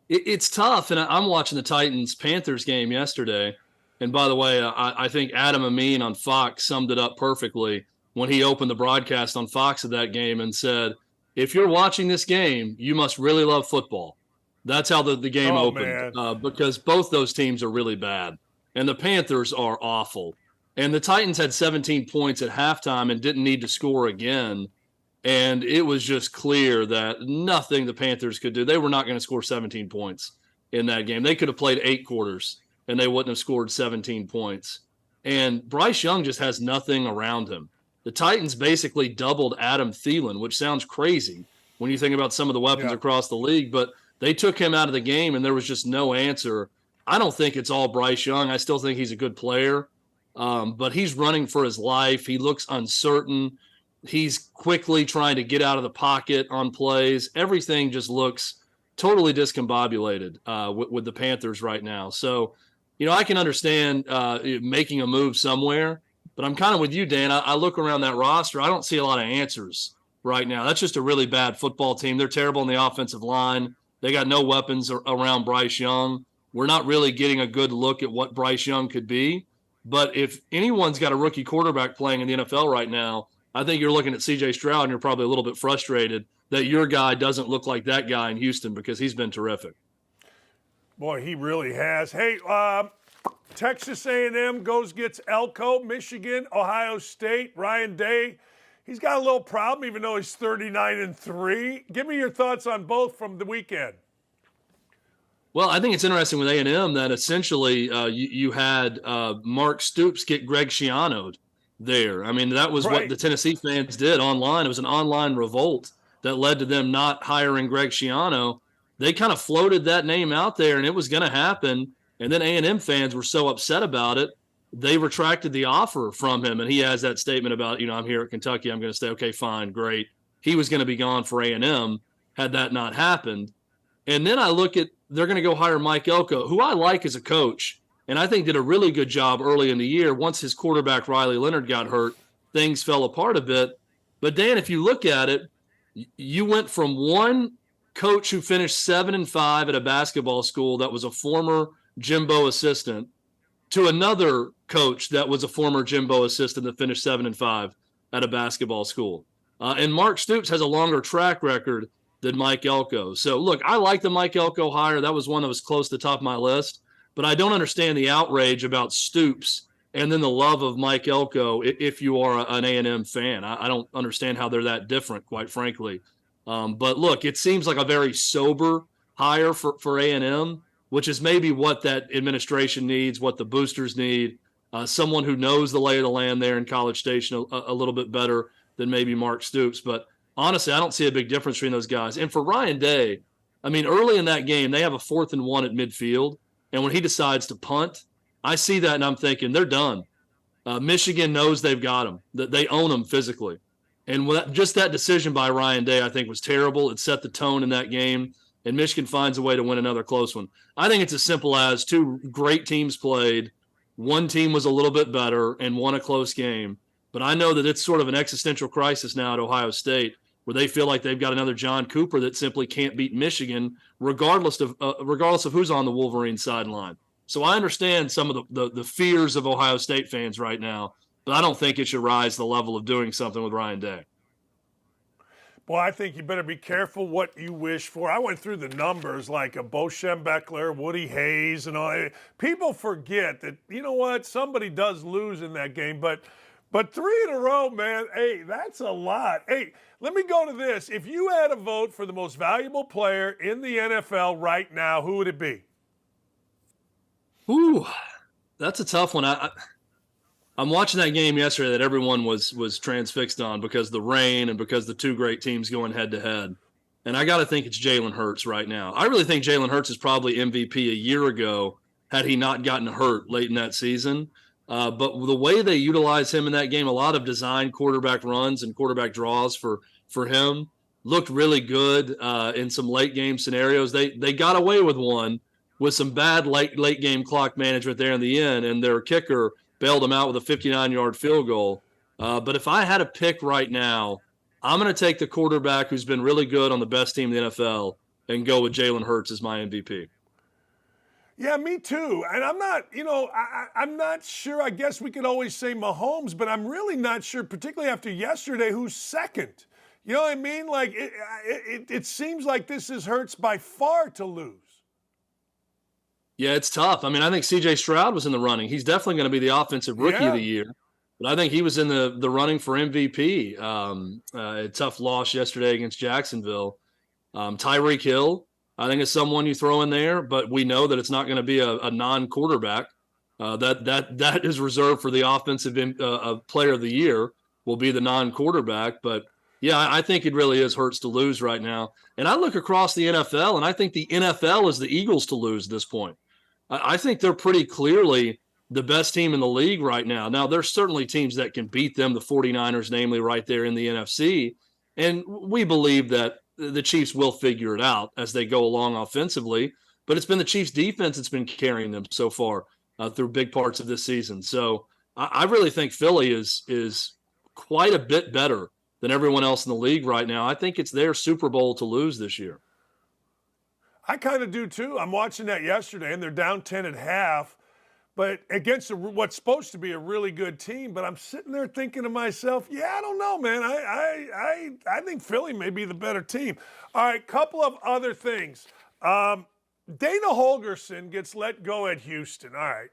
It's tough, and I'm watching the Titans-Panthers game yesterday. And by the way, I think Adam Amin on Fox summed it up perfectly when he opened the broadcast on Fox of that game and said, if you're watching this game, you must really love football. That's how the game opened, because both those teams are really bad. And the Panthers are awful. And the Titans had 17 points at halftime and didn't need to score again. And it was just clear that nothing the Panthers could do. They were not going to score 17 points in that game. They could have played 8 quarters, and they wouldn't have scored 17 points. And Bryce Young just has nothing around him. The Titans basically doubled Adam Thielen, which sounds crazy when you think about some of the weapons across the league. But they took him out of the game, and there was just no answer. I don't think it's all Bryce Young. I still think he's a good player. But he's running for his life. He looks uncertain. He's quickly trying to get out of the pocket on plays. Everything just looks totally discombobulated with the Panthers right now. So, I can understand making a move somewhere, but I'm kind of with you, Dan. I look around that roster. I don't see a lot of answers right now. That's just a really bad football team. They're terrible on the offensive line. They got no weapons around Bryce Young. We're not really getting a good look at what Bryce Young could be. But if anyone's got a rookie quarterback playing in the NFL right now, I think you're looking at C.J. Stroud and you're probably a little bit frustrated that your guy doesn't look like that guy in Houston because he's been terrific. Boy, he really has. Hey, Texas A&M gets Elko, Michigan, Ohio State, Ryan Day. He's got a little problem even though he's 39-3. Give me your thoughts on both from the weekend. Well, I think it's interesting with A&M that essentially you had Mark Stoops get Greg Schiano'd there. I mean, that was what the Tennessee fans did online. It was an online revolt that led to them not hiring Greg Schiano. They kind of floated that name out there, and it was going to happen. And then A&M fans were so upset about it, they retracted the offer from him. And he has that statement about, I'm here at Kentucky. I'm going to stay. Okay, fine, great. He was going to be gone for A&M had that not happened. And then I look at they're going to go hire Mike Elko, who I like as a coach, and I think did a really good job early in the year. Once his quarterback, Riley Leonard, got hurt, things fell apart a bit. But, Dan, if you look at it, you went from one coach who finished 7-5 at a basketball school that was a former Jimbo assistant to another coach that was a former Jimbo assistant that finished 7-5 at a basketball school. And Mark Stoops has a longer track record than Mike Elko. So, look, I like the Mike Elko hire. That was one that was close to the top of my list. But I don't understand the outrage about Stoops and then the love of Mike Elko if you are an A&M fan. I don't understand how they're that different, quite frankly. But, look, it seems like a very sober hire for A&M, which is maybe what that administration needs, what the boosters need, someone who knows the lay of the land there in College Station a little bit better than maybe Mark Stoops. But honestly, I don't see a big difference between those guys. And for Ryan Day, I mean, early in that game, they have a 4th and 1 at midfield. And when he decides to punt, I see that and I'm thinking they're done. Michigan knows they've got him, that they own him physically. And just that decision by Ryan Day, I think, was terrible. It set the tone in that game, and Michigan finds a way to win another close one. I think it's as simple as 2 great teams played. One team was a little bit better and won a close game. But I know that it's sort of an existential crisis now at Ohio State where they feel like they've got another John Cooper that simply can't beat Michigan, regardless of who's on the Wolverine sideline. So I understand some of the fears of Ohio State fans right now, but I don't think it should rise to the level of doing something with Ryan Day. Well, I think you better be careful what you wish for. I went through the numbers like a Bo Schembechler, Woody Hayes, and all. People forget that, you know what, somebody does lose in that game, but 3 in a row, man, hey, that's a lot. Hey, let me go to this. If you had a vote for the most valuable player in the NFL right now, who would it be? Ooh, that's a tough one. I'm watching that game yesterday that everyone was transfixed on because of the rain and because the two great teams going head-to-head. And I got to think it's Jalen Hurts right now. I really think Jalen Hurts is probably MVP a year ago had he not gotten hurt late in that season. But the way they utilize him in that game, a lot of design quarterback runs and quarterback draws for him looked really good in some late game scenarios. They got away with one with some bad late game clock management there in the end, and their kicker bailed them out with a 59-yard field goal. But if I had a pick right now, I'm going to take the quarterback who's been really good on the best team in the NFL and go with Jalen Hurts as my MVP. Yeah, me too. And I'm not, I'm not sure. I guess we could always say Mahomes, but I'm really not sure, particularly after yesterday, who's second. You know what I mean? Like, it seems like this is Hurts by far to lose. Yeah, it's tough. I mean, I think C.J. Stroud was in the running. He's definitely going to be the offensive rookie of the year. But I think he was in the running for MVP. A tough loss yesterday against Jacksonville. Tyreek Hill, I think, is someone you throw in there, but we know that it's not going to be a non-quarterback. That is reserved for the offensive player of the year will be the non-quarterback. But, yeah, I think it really is Hurts to lose right now. And I look across the NFL, and I think the NFL is the Eagles to lose at this point. I think they're pretty clearly the best team in the league right now. Now, there's certainly teams that can beat them, the 49ers, namely right there in the NFC. And we believe that the Chiefs will figure it out as they go along offensively. But it's been the Chiefs' defense that's been carrying them so far through big parts of this season. So I really think Philly is quite a bit better than everyone else in the league right now. I think it's their Super Bowl to lose this year. I kind of do too. I'm watching that yesterday, and they're down 10 at half, but against what's supposed to be a really good team. But I'm sitting there thinking to myself, yeah, I don't know, man. I think Philly may be the better team. All right, couple of other things. Dana Holgorsen gets let go at Houston. All right,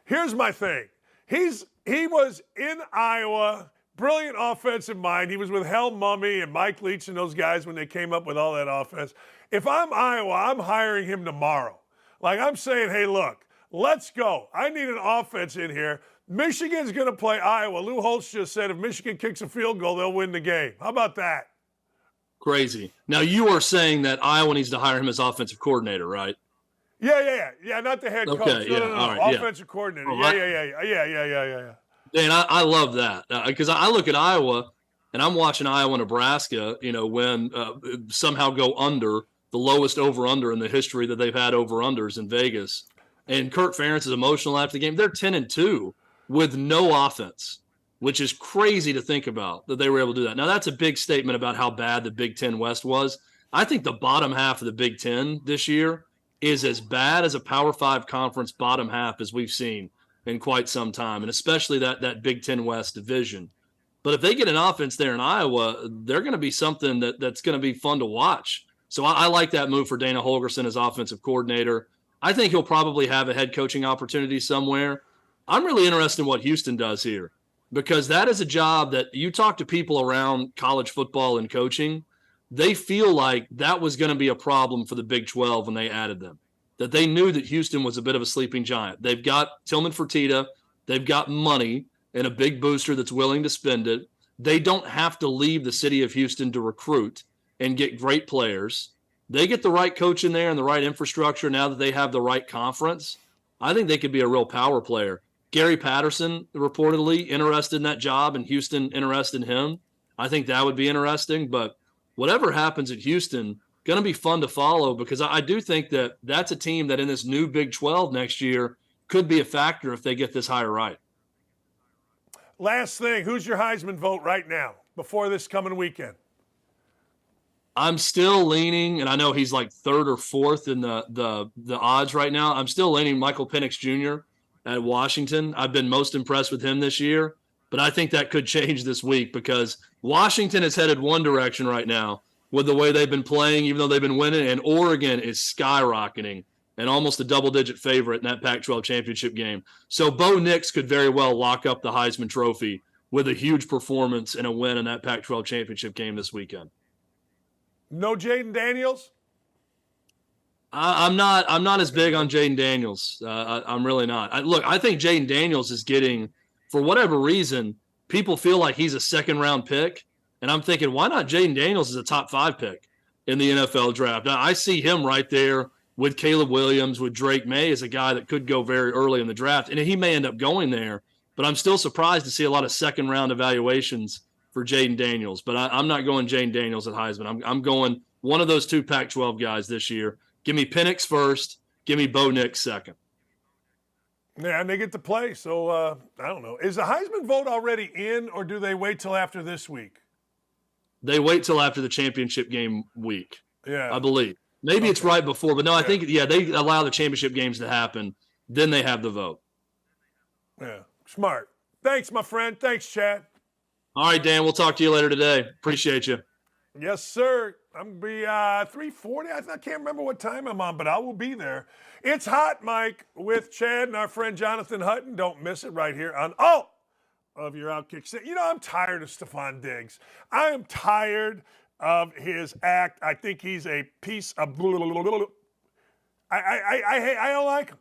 here's my thing. He was in Iowa. Brilliant offensive mind. He was with Hal Mummy and Mike Leach and those guys when they came up with all that offense. If I'm Iowa, I'm hiring him tomorrow. Like, I'm saying, hey, look, let's go. I need an offense in here. Michigan's going to play Iowa. Lou Holtz just said if Michigan kicks a field goal, they'll win the game. How about that? Crazy. Now, you are saying that Iowa needs to hire him as offensive coordinator, right? Yeah, not the head coach. Okay, no. All right, offensive coordinator. Oh, Yeah. And I love that because I look at Iowa and I'm watching Iowa, Nebraska, when somehow go under the lowest over-under in the history that they've had over-unders in Vegas. And Kirk Ferentz is emotional after the game. They're 10-2 with no offense, which is crazy to think about that they were able to do that. Now, that's a big statement about how bad the Big Ten West was. I think the bottom half of the Big Ten this year is as bad as a Power 5 conference bottom half as we've seen in quite some time, and especially that Big Ten West division. But if they get an offense there in Iowa, they're going to be something that's going to be fun to watch. So I like that move for Dana Holgorsen as offensive coordinator. I think he'll probably have a head coaching opportunity somewhere. I'm really interested in what Houston does here because that is a job that you talk to people around college football and coaching, they feel like that was going to be a problem for the Big 12 when they added them. That they knew that Houston was a bit of a sleeping giant. They've got Tillman Fertitta. They've got money and a big booster that's willing to spend it. They don't have to leave the city of Houston to recruit and get great players. They get the right coach in there and the right infrastructure now that they have the right conference. I think they could be a real power player. Gary Patterson reportedly interested in that job and Houston interested in him. I think that would be interesting. But whatever happens at Houston, going to be fun to follow because I do think that that's a team that in this new Big 12 next year could be a factor if they get this hire right. Last thing, who's your Heisman vote right now before this coming weekend? I'm still leaning, and I know he's like third or fourth in the odds right now. I'm still leaning Michael Penix Jr. at Washington. I've been most impressed with him this year, but I think that could change this week because Washington is headed one direction right now with the way they've been playing, even though they've been winning, and Oregon is skyrocketing and almost a double-digit favorite in that Pac-12 championship game. So Bo Nix could very well lock up the Heisman Trophy with a huge performance and a win in that Pac-12 championship game this weekend. No Jaden Daniels? I'm not as big on Jaden Daniels. I'm really not. I think Jaden Daniels is getting, for whatever reason, people feel like he's a second-round pick. And I'm thinking, why not Jaden Daniels as a top 5 pick in the NFL draft? Now, I see him right there with Caleb Williams, with Drake May as a guy that could go very early in the draft. And he may end up going there. But I'm still surprised to see a lot of second-round evaluations for Jaden Daniels, but I'm not going Jaden Daniels at Heisman. I'm going one of those two Pac-12 guys this year. Give me Penix first. Give me Bo Nix second. Yeah, and they get to play, so I don't know. Is the Heisman vote already in, or do they wait till after this week? They wait till after the championship game week, yeah, I believe. Maybe it's right before, but no, I think, they allow the championship games to happen. Then they have the vote. Yeah, smart. Thanks, my friend. Thanks, Chad. All right, Dan, we'll talk to you later today. Appreciate you. Yes, sir. I'm going to be 3:40. I can't remember what time I'm on, but I will be there. It's Hot Mike with Chad and our friend Jonathan Hutton. Don't miss it right here on all of your OutKick. You know, I'm tired of Stefon Diggs. I am tired of his act. I think he's a piece of I don't like him.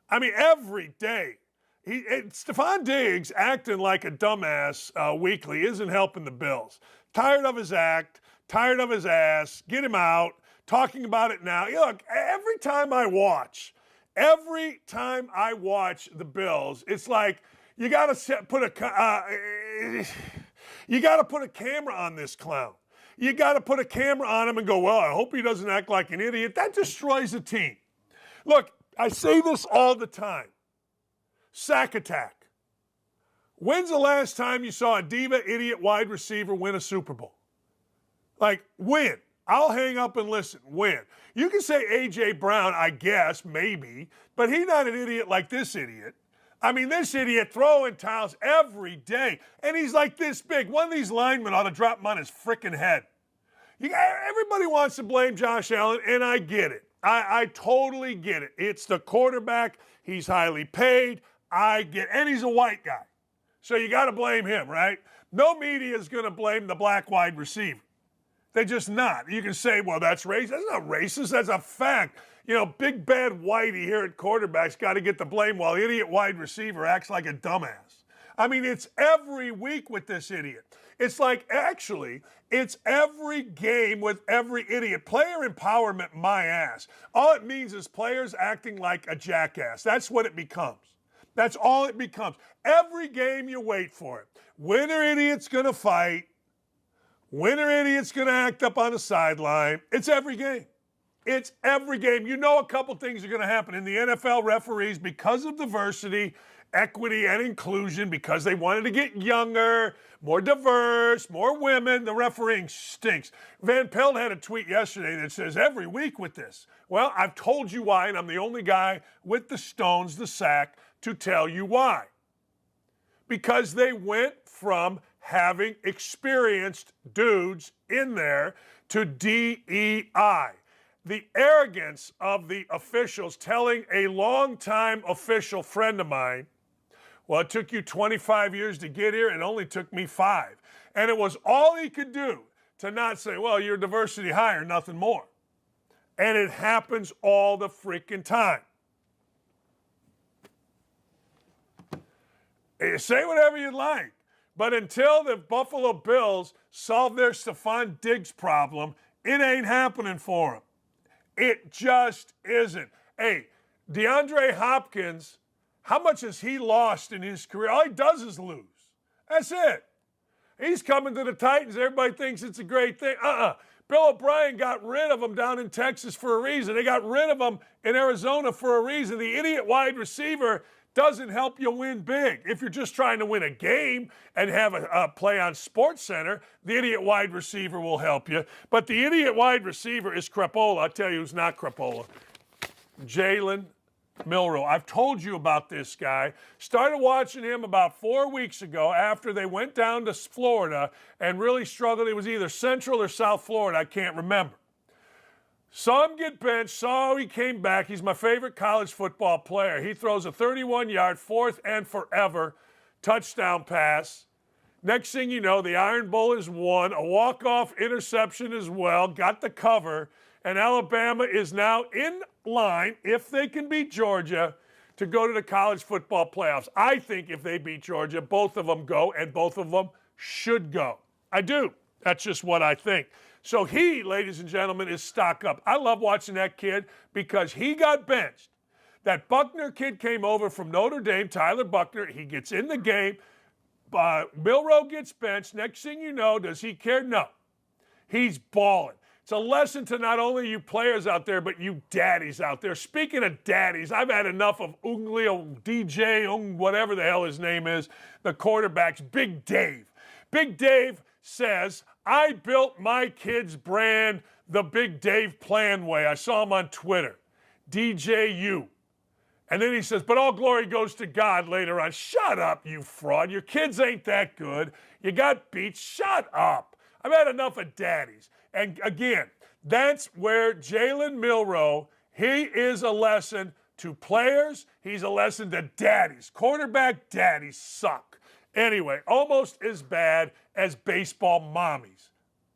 I mean, every day. Stefon Diggs acting like a dumbass weekly isn't helping the Bills. Tired of his act, tired of his ass. Get him out. Talking about it now. Look, every time I watch the Bills, it's like you got to put a camera on this clown. You got to put a camera on him and go, well, I hope he doesn't act like an idiot. That destroys a team. Look, I say this all the time. Sack attack. When's the last time you saw a diva idiot wide receiver win a Super Bowl? Like, win. I'll hang up and listen. Win. You can say A.J. Brown, I guess, maybe, but he's not an idiot like this idiot. I mean, this idiot throwing towels every day, and he's like this big. One of these linemen ought to drop him on his frickin' head. Everybody wants to blame Josh Allen, and I get it. I totally get it. It's the quarterback. He's highly paid. And he's a white guy. So you got to blame him, right? No media is going to blame the black wide receiver. They're just not. You can say, well, that's racist. That's not racist. That's a fact. You know, big bad whitey here at quarterback's got to get the blame while idiot wide receiver acts like a dumbass. I mean, it's every week with this idiot. It's like, actually, it's every game with every idiot. Player empowerment, my ass. All it means is players acting like a jackass. That's what it becomes. That's all it becomes. Every game you wait for it. Winner idiot's going to fight. Winner idiot's going to act up on the sideline. It's every game. It's every game. You know a couple things are going to happen. In the NFL, referees, because of diversity, equity, and inclusion, because they wanted to get younger, more diverse, more women, the refereeing stinks. Van Pelt had a tweet yesterday that says, every week with this. Well, I've told you why, and I'm the only guy with the stones, the sack, to tell you why. Because they went from having experienced dudes in there to DEI. The arrogance of the officials telling a longtime official friend of mine, well, it took you 25 years to get here, it only took me 5. And it was all he could do to not say, well, you're diversity hire, nothing more. And it happens all the freaking time. Say whatever you'd like, but until the Buffalo Bills solve their Stefon Diggs problem, it ain't happening for them. It just isn't. Hey, DeAndre Hopkins, how much has he lost in his career? All he does is lose. That's it. He's coming to the Titans. Everybody thinks it's a great thing. Bill O'Brien got rid of him down in Texas for a reason. They got rid of him in Arizona for a reason. The idiot wide receiver doesn't help you win big. If you're just trying to win a game and have a play on SportsCenter, the idiot wide receiver will help you. But the idiot wide receiver is Crapola. I'll tell you who's not Crapola. Jalen Milroe. I've told you about this guy. Started watching him about 4 weeks ago after they went down to Florida and really struggled. It was either Central or South Florida. I can't remember. Saw him get benched, saw how he came back. He's my favorite college football player. He throws a 31-yard, fourth and forever touchdown pass. Next thing you know, the Iron Bowl is won, a walk-off interception as well, got the cover, and Alabama is now in line, if they can beat Georgia, to go to the college football playoffs. I think if they beat Georgia, both of them go, and both of them should go. I do. That's just what I think. So he, ladies and gentlemen, is stock up. I love watching that kid because he got benched. That Buckner kid came over from Notre Dame, Tyler Buckner. He gets in the game. Milroe gets benched. Next thing you know, does he care? No. He's balling. It's a lesson to not only you players out there, but you daddies out there. Speaking of daddies, I've had enough of whatever the hell his name is, the quarterback's Big Dave. Big Dave says, I built my kid's brand the Big Dave Plan way. I saw him on Twitter. DJU. And then he says, but all glory goes to God later on. Shut up, you fraud. Your kids ain't that good. You got beat. Shut up. I've had enough of daddies. And again, that's where Jalen Milroe, he is a lesson to players. He's a lesson to daddies. Quarterback daddies suck. Anyway, almost as bad as baseball mommies.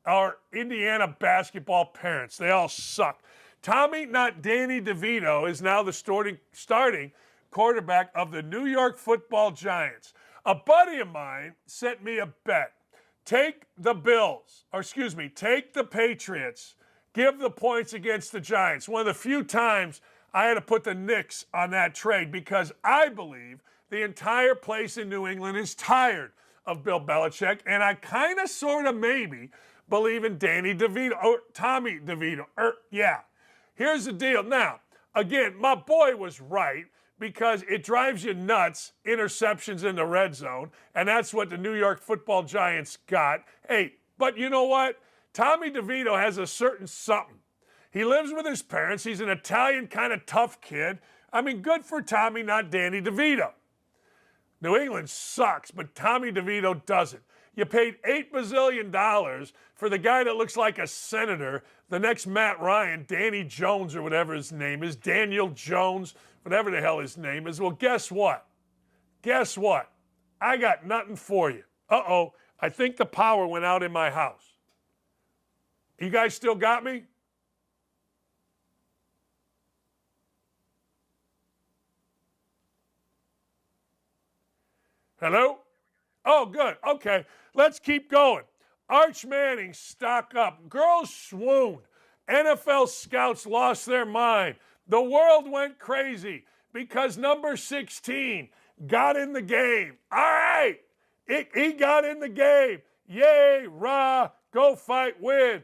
Our Indiana basketball parents, they all suck. Tommy, not Danny DeVito, is now the starting quarterback of the New York Football Giants. A buddy of mine sent me a bet. Take the Patriots. Give the points against the Giants. One of the few times I had to put the Knicks on that trade because I believe the entire place in New England is tired of Bill Belichick, and I kind of, sort of, maybe believe in Danny DeVito, or Tommy DeVito. Yeah. Here's the deal. Now, again, my boy was right because it drives you nuts, interceptions in the red zone, and that's what the New York Football Giants got. Hey, but you know what? Tommy DeVito has a certain something. He lives with his parents. He's an Italian kind of tough kid. I mean, good for Tommy, not Danny DeVito. New England sucks, but Tommy DeVito doesn't. You paid $8 bazillion for the guy that looks like a senator, the next Matt Ryan, Danny Jones or whatever his name is, Daniel Jones, whatever the hell his name is. Well, guess what? Guess what? I got nothing for you. Uh-oh, I think the power went out in my house. You guys still got me? Hello? Oh, good. Okay, let's keep going. Arch Manning, stock up. Girls swooned. NFL scouts lost their mind. The world went crazy because number 16 got in the game. All right, he got in the game. Yay, rah, go fight, win.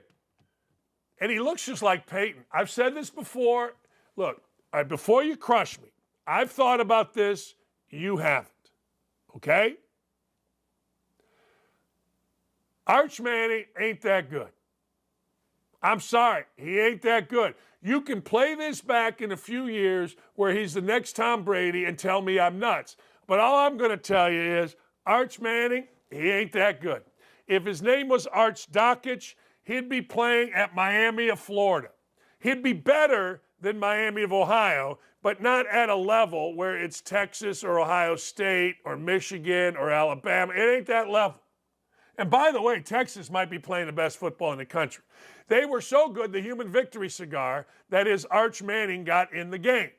And he looks just like Peyton. I've said this before. Look, before you crush me, I've thought about this. You haven't. Okay? Arch Manning ain't that good. I'm sorry, he ain't that good. You can play this back in a few years where he's the next Tom Brady and tell me I'm nuts. But all I'm going to tell you is Arch Manning, he ain't that good. If his name was Arch Dakich, he'd be playing at Miami of Florida. He'd be better than Miami of Ohio, but not at a level where it's Texas or Ohio State or Michigan or Alabama. It ain't that level. And by the way, Texas might be playing the best football in the country. They were so good, the human victory cigar, that is Arch Manning got in the game.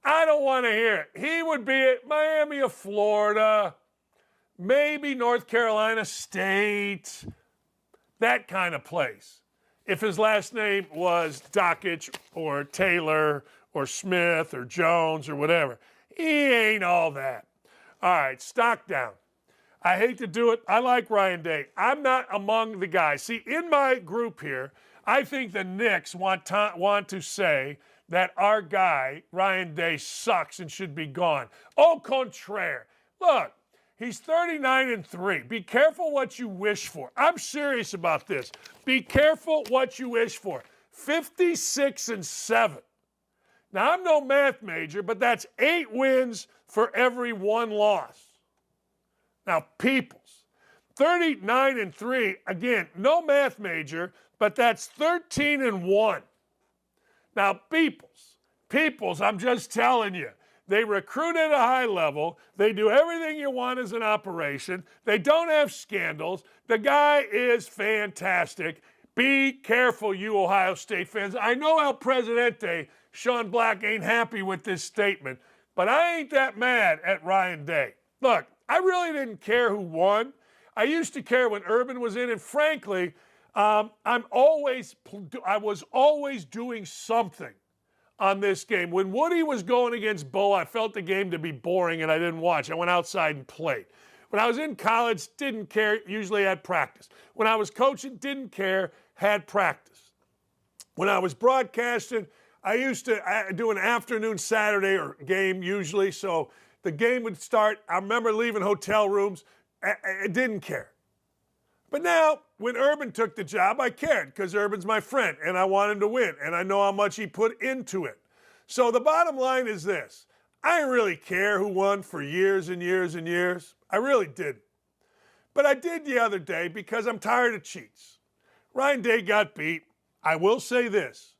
I don't want to hear it. He would be at Miami of Florida, maybe North Carolina State, that kind of place. If his last name was Dakich or Taylor or Smith or Jones or whatever. He ain't all that. All right, stock down. I hate to do it. I like Ryan Day. I'm not among the guys. See, in my group here, I think the Knicks want to say that our guy, Ryan Day, sucks and should be gone. Au contraire. Look, he's 39-3. Be careful what you wish for. I'm serious about this. Be careful what you wish for. 56-7. Now, I'm no math major, but that's 8 wins for every 1 loss. Now, Peoples, 39-3. Again, no math major, but that's 13-1. Now, Peoples, I'm just telling you, they recruit at a high level. They do everything you want as an operation. They don't have scandals. The guy is fantastic. Be careful, you Ohio State fans. I know El Presidente, Sean Black, ain't happy with this statement, but I ain't that mad at Ryan Day. Look, I really didn't care who won. I used to care when Urban was in, and frankly, I was always doing something on this game. When Woody was going against Bo, I felt the game to be boring and I didn't watch. I went outside and played. When I was in college, didn't care, usually had practice. When I was coaching, didn't care, had practice. When I was broadcasting, I used to do an afternoon Saturday or game usually, so the game would start. I remember leaving hotel rooms. I didn't care. But now, when Urban took the job, I cared because Urban's my friend and I want him to win and I know how much he put into it. So the bottom line is this. I didn't really care who won for years and years and years. I really didn't. But I did the other day because I'm tired of cheats. Ryan Day got beat. I will say this.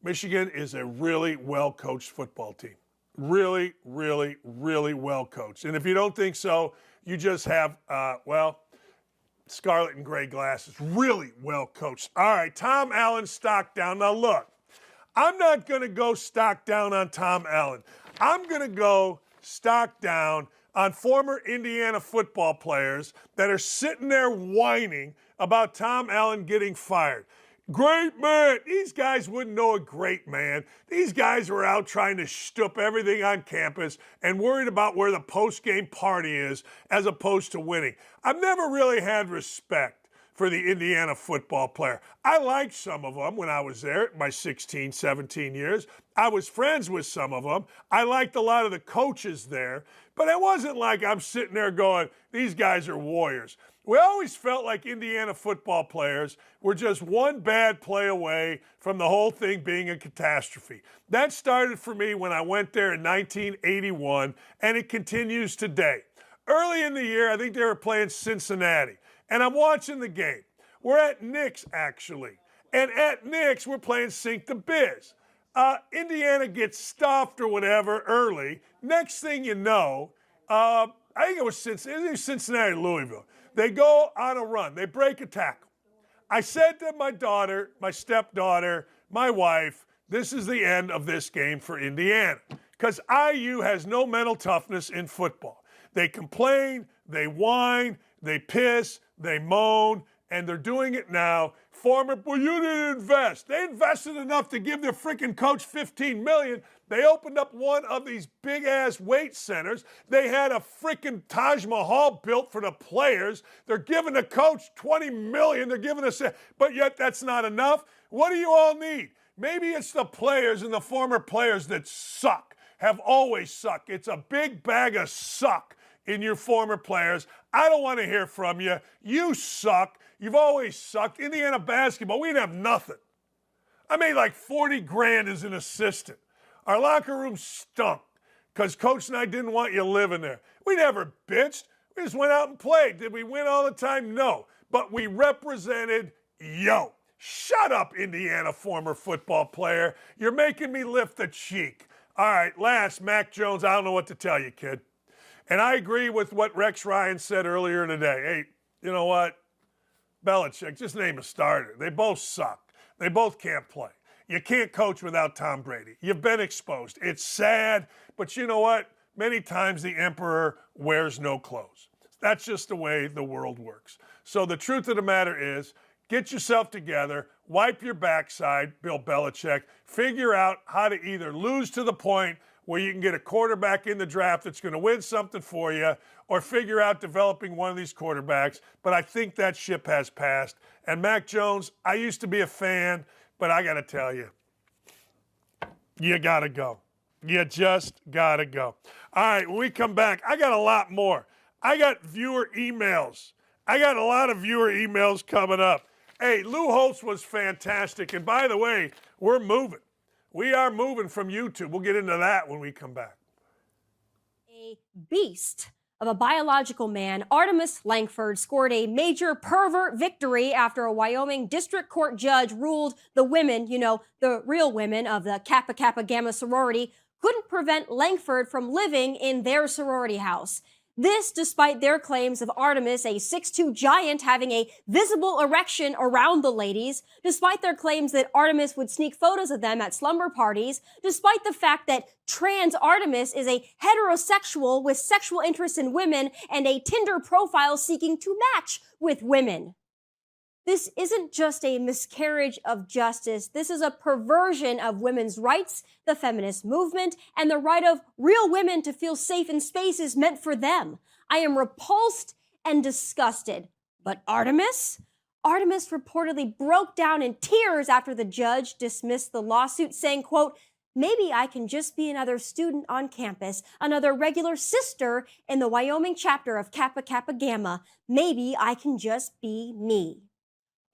Michigan is a really well-coached football team. Really, really, really well-coached. And if you don't think so, you just have, scarlet and gray glasses. Really well-coached. All right, Tom Allen stock down. Now, look, I'm not going to go stock down on Tom Allen. I'm going to go stock down on former Indiana football players that are sitting there whining about Tom Allen getting fired. Great man. These guys wouldn't know a great man. These guys were out trying to shtup everything on campus and worried about where the post-game party is as opposed to winning. I've never really had respect for the Indiana football player. I liked some of them when I was there, my 16, 17 years. I was friends with some of them. I liked a lot of the coaches there. But it wasn't like I'm sitting there going, these guys are warriors. We always felt like Indiana football players were just one bad play away from the whole thing being a catastrophe. That started for me when I went there in 1981, and it continues today. Early in the year, I think they were playing Cincinnati, and I'm watching the game. We're at Nick's, actually, and at Nick's, we're playing Sink the Biz. Indiana gets stuffed or whatever early. Next thing you know, I think it was Cincinnati, Louisville. They go on a run. They break a tackle. I said to my daughter, my stepdaughter, my wife, this is the end of this game for Indiana because IU has no mental toughness in football. They complain, they whine, they piss, they moan, and they're doing it now. Well, you didn't invest. They invested enough to give their freaking coach $15 million. They opened up one of these big-ass weight centers. They had a freaking Taj Mahal built for the players. They're giving the coach $20 million. They're giving us, but yet that's not enough. What do you all need? Maybe it's the players and the former players that suck, have always sucked. It's a big bag of suck in your former players. I don't want to hear from you. You suck. You've always sucked. Indiana basketball, we didn't have nothing. I made like 40 grand as an assistant. Our locker room stunk because Coach and I didn't want you living there. We never bitched. We just went out and played. Did we win all the time? No. But we represented yo. Shut up, Indiana former football player. You're making me lift the cheek. All right, last, Mac Jones. I don't know what to tell you, kid. And I agree with what Rex Ryan said earlier today. Hey, you know what? Belichick, just name a starter. They both suck. They both can't play. You can't coach without Tom Brady. You've been exposed. It's sad, but you know what? Many times the emperor wears no clothes. That's just the way the world works. So the truth of the matter is, get yourself together, wipe your backside, Bill Belichick, figure out how to either lose to the point where you can get a quarterback in the draft that's going to win something for you, or figure out developing one of these quarterbacks. But I think that ship has passed. And Mac Jones, I used to be a fan, but I got to tell you, You got to go. You just got to go. All right, when we come back, I got a lot more. I got viewer emails. I got a lot of viewer emails coming up. Hey, Lou Holtz was fantastic. And by the way, we're moving. We are moving from YouTube. We'll get into that when we come back. A beast of a biological man, Artemis Langford, scored a major pervert victory after a Wyoming district court judge ruled the women, the real women of the Kappa Kappa Gamma sorority, couldn't prevent Langford from living in their sorority house. This despite their claims of Artemis, a 6'2" giant, having a visible erection around the ladies, despite their claims that Artemis would sneak photos of them at slumber parties, despite the fact that trans Artemis is a heterosexual with sexual interest in women and a Tinder profile seeking to match with women. This isn't just a miscarriage of justice. This is a perversion of women's rights, the feminist movement, and the right of real women to feel safe in spaces meant for them. I am repulsed and disgusted. But Artemis? Artemis reportedly broke down in tears after the judge dismissed the lawsuit, saying, quote, "Maybe I can just be another student on campus, another regular sister in the Wyoming chapter of Kappa Kappa Gamma. Maybe I can just be me."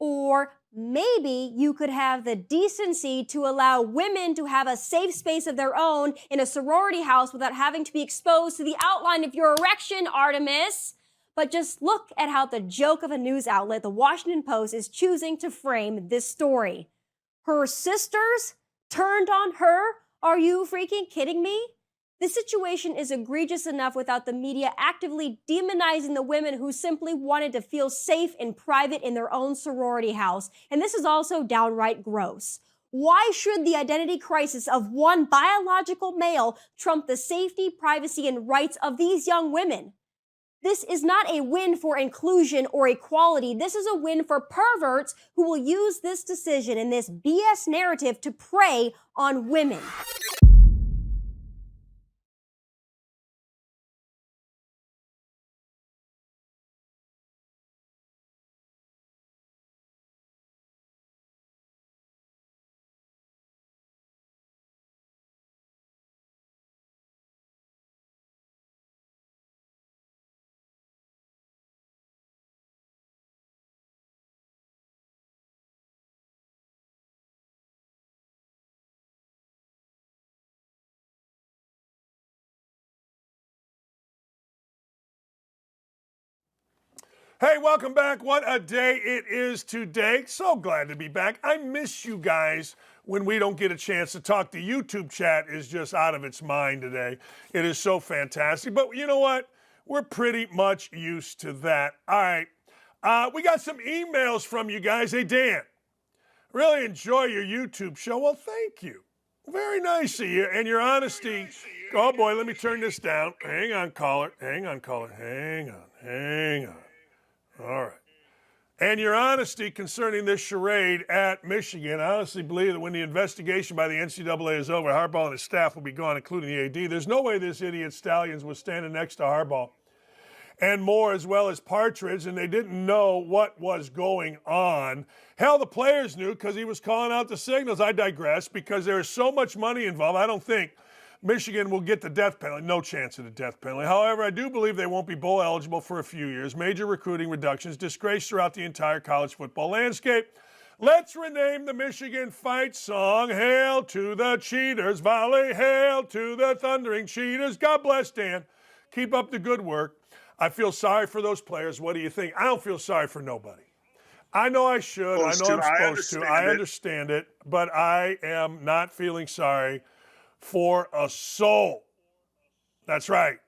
Or maybe you could have the decency to allow women to have a safe space of their own in a sorority house without having to be exposed to the outline of your erection, Artemis. But just look at how the joke of a news outlet, the Washington Post, is choosing to frame this story. Her sisters turned on her? Are you freaking kidding me? This situation is egregious enough without the media actively demonizing the women who simply wanted to feel safe in private in their own sorority house. And this is also downright gross. Why should the identity crisis of one biological male trump the safety, privacy, and rights of these young women? This is not a win for inclusion or equality. This is a win for perverts who will use this decision and this BS narrative to prey on women. Hey, welcome back. What a day it is today. So glad to be back. I miss you guys when we don't get a chance to talk. The YouTube chat is just out of its mind today. It is so fantastic. But you know what? We're pretty much used to that. All right. We got some emails from you guys. Hey, Dan, really enjoy your YouTube show. Well, thank you. Very nice of you. And your honesty. Oh, boy, let me turn this down. Hang on, caller. Hang on, caller. Hang on. All right. And your honesty concerning this charade at Michigan. I honestly believe that when the investigation by the NCAA is over, Harbaugh and his staff will be gone, including the AD. There's no way this idiot Stallions was standing next to Harbaugh and more, as well as Partridge, and they didn't know what was going on. Hell, the players knew because he was calling out the signals. I digress, because there is so much money involved. I don't think Michigan will get the death penalty. No chance of the death penalty. However, I do believe they won't be bowl eligible for a few years. Major recruiting reductions, disgrace throughout the entire college football landscape. Let's rename the Michigan fight song, Hail to the Cheaters, volley, hail to the thundering cheaters. God bless, Dan. Keep up the good work. I feel sorry for those players. What do you think? I don't feel sorry for nobody. I know I should. I know I'm supposed to. I understand it. But I am not feeling sorry for a soul. That's right.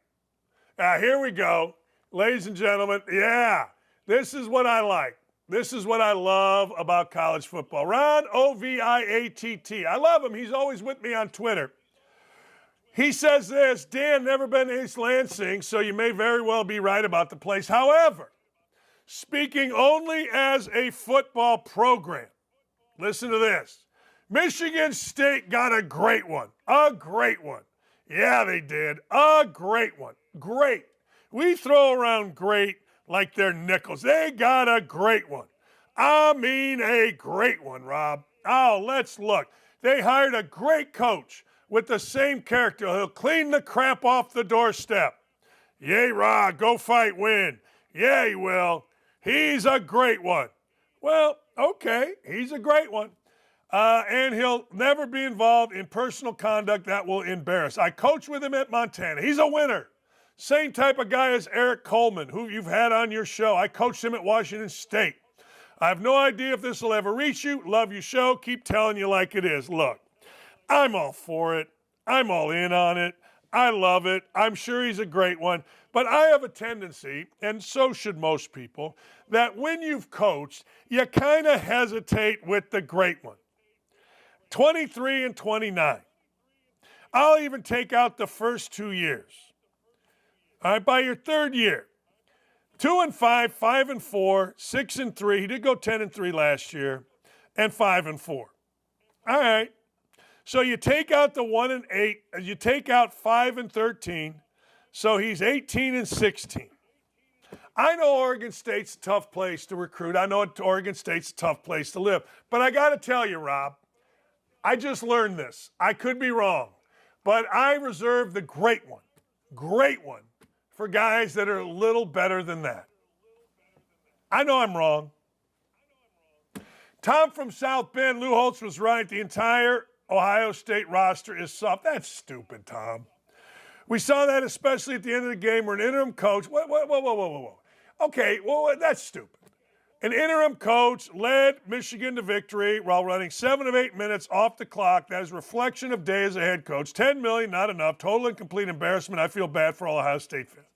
Here we go. Ladies and gentlemen, yeah, this is what I like. This is what I love about college football. Ron Oviatt. I love him. He's always with me on Twitter. He says this, Dan, never been to East Lansing, so you may very well be right about the place. However, speaking only as a football program, listen to this. Michigan State got a great one. A great one. Yeah, they did. A great one. Great. We throw around great like they're nickels. They got a great one. I mean a great one, Rob. Oh, let's look. They hired a great coach with the same character. He'll clean the crap off the doorstep. Yay, Rod, go fight, win. Yeah, he will. He's a great one. Well, okay, he's a great one. And he'll never be involved in personal conduct that will embarrass. I coached with him at Montana. He's a winner. Same type of guy as Eric Coleman, who you've had on your show. I coached him at Washington State. I have no idea if this will ever reach you. Love your show. Keep telling you like it is. Look, I'm all for it. I'm all in on it. I love it. I'm sure he's a great one. But I have a tendency, and so should most people, that when you've coached, you kind of hesitate with the great one. 23 and 29. I'll even take out the first 2 years. All right, by your third year, 2-5, 5-4, 6-3. He did go 10-3 last year, and 5-4. All right. So you take out the 1-8, you take out 5-13. So he's 18-16. I know Oregon State's a tough place to recruit. I know Oregon State's a tough place to live. But I got to tell you, Rob, I just learned this. I could be wrong. But I reserve the great one, for guys that are a little better than that. I know I'm wrong. Tom from South Bend, Lou Holtz was right. The entire Ohio State roster is soft. That's stupid, Tom. We saw that especially at the end of the game where an interim coach, whoa. Okay, well, that's stupid. An interim coach led Michigan to victory while running 7 of 8 minutes off the clock. That is a reflection of day as a head coach. $10 million, not enough. Total and complete embarrassment. I feel bad for all Ohio State fans.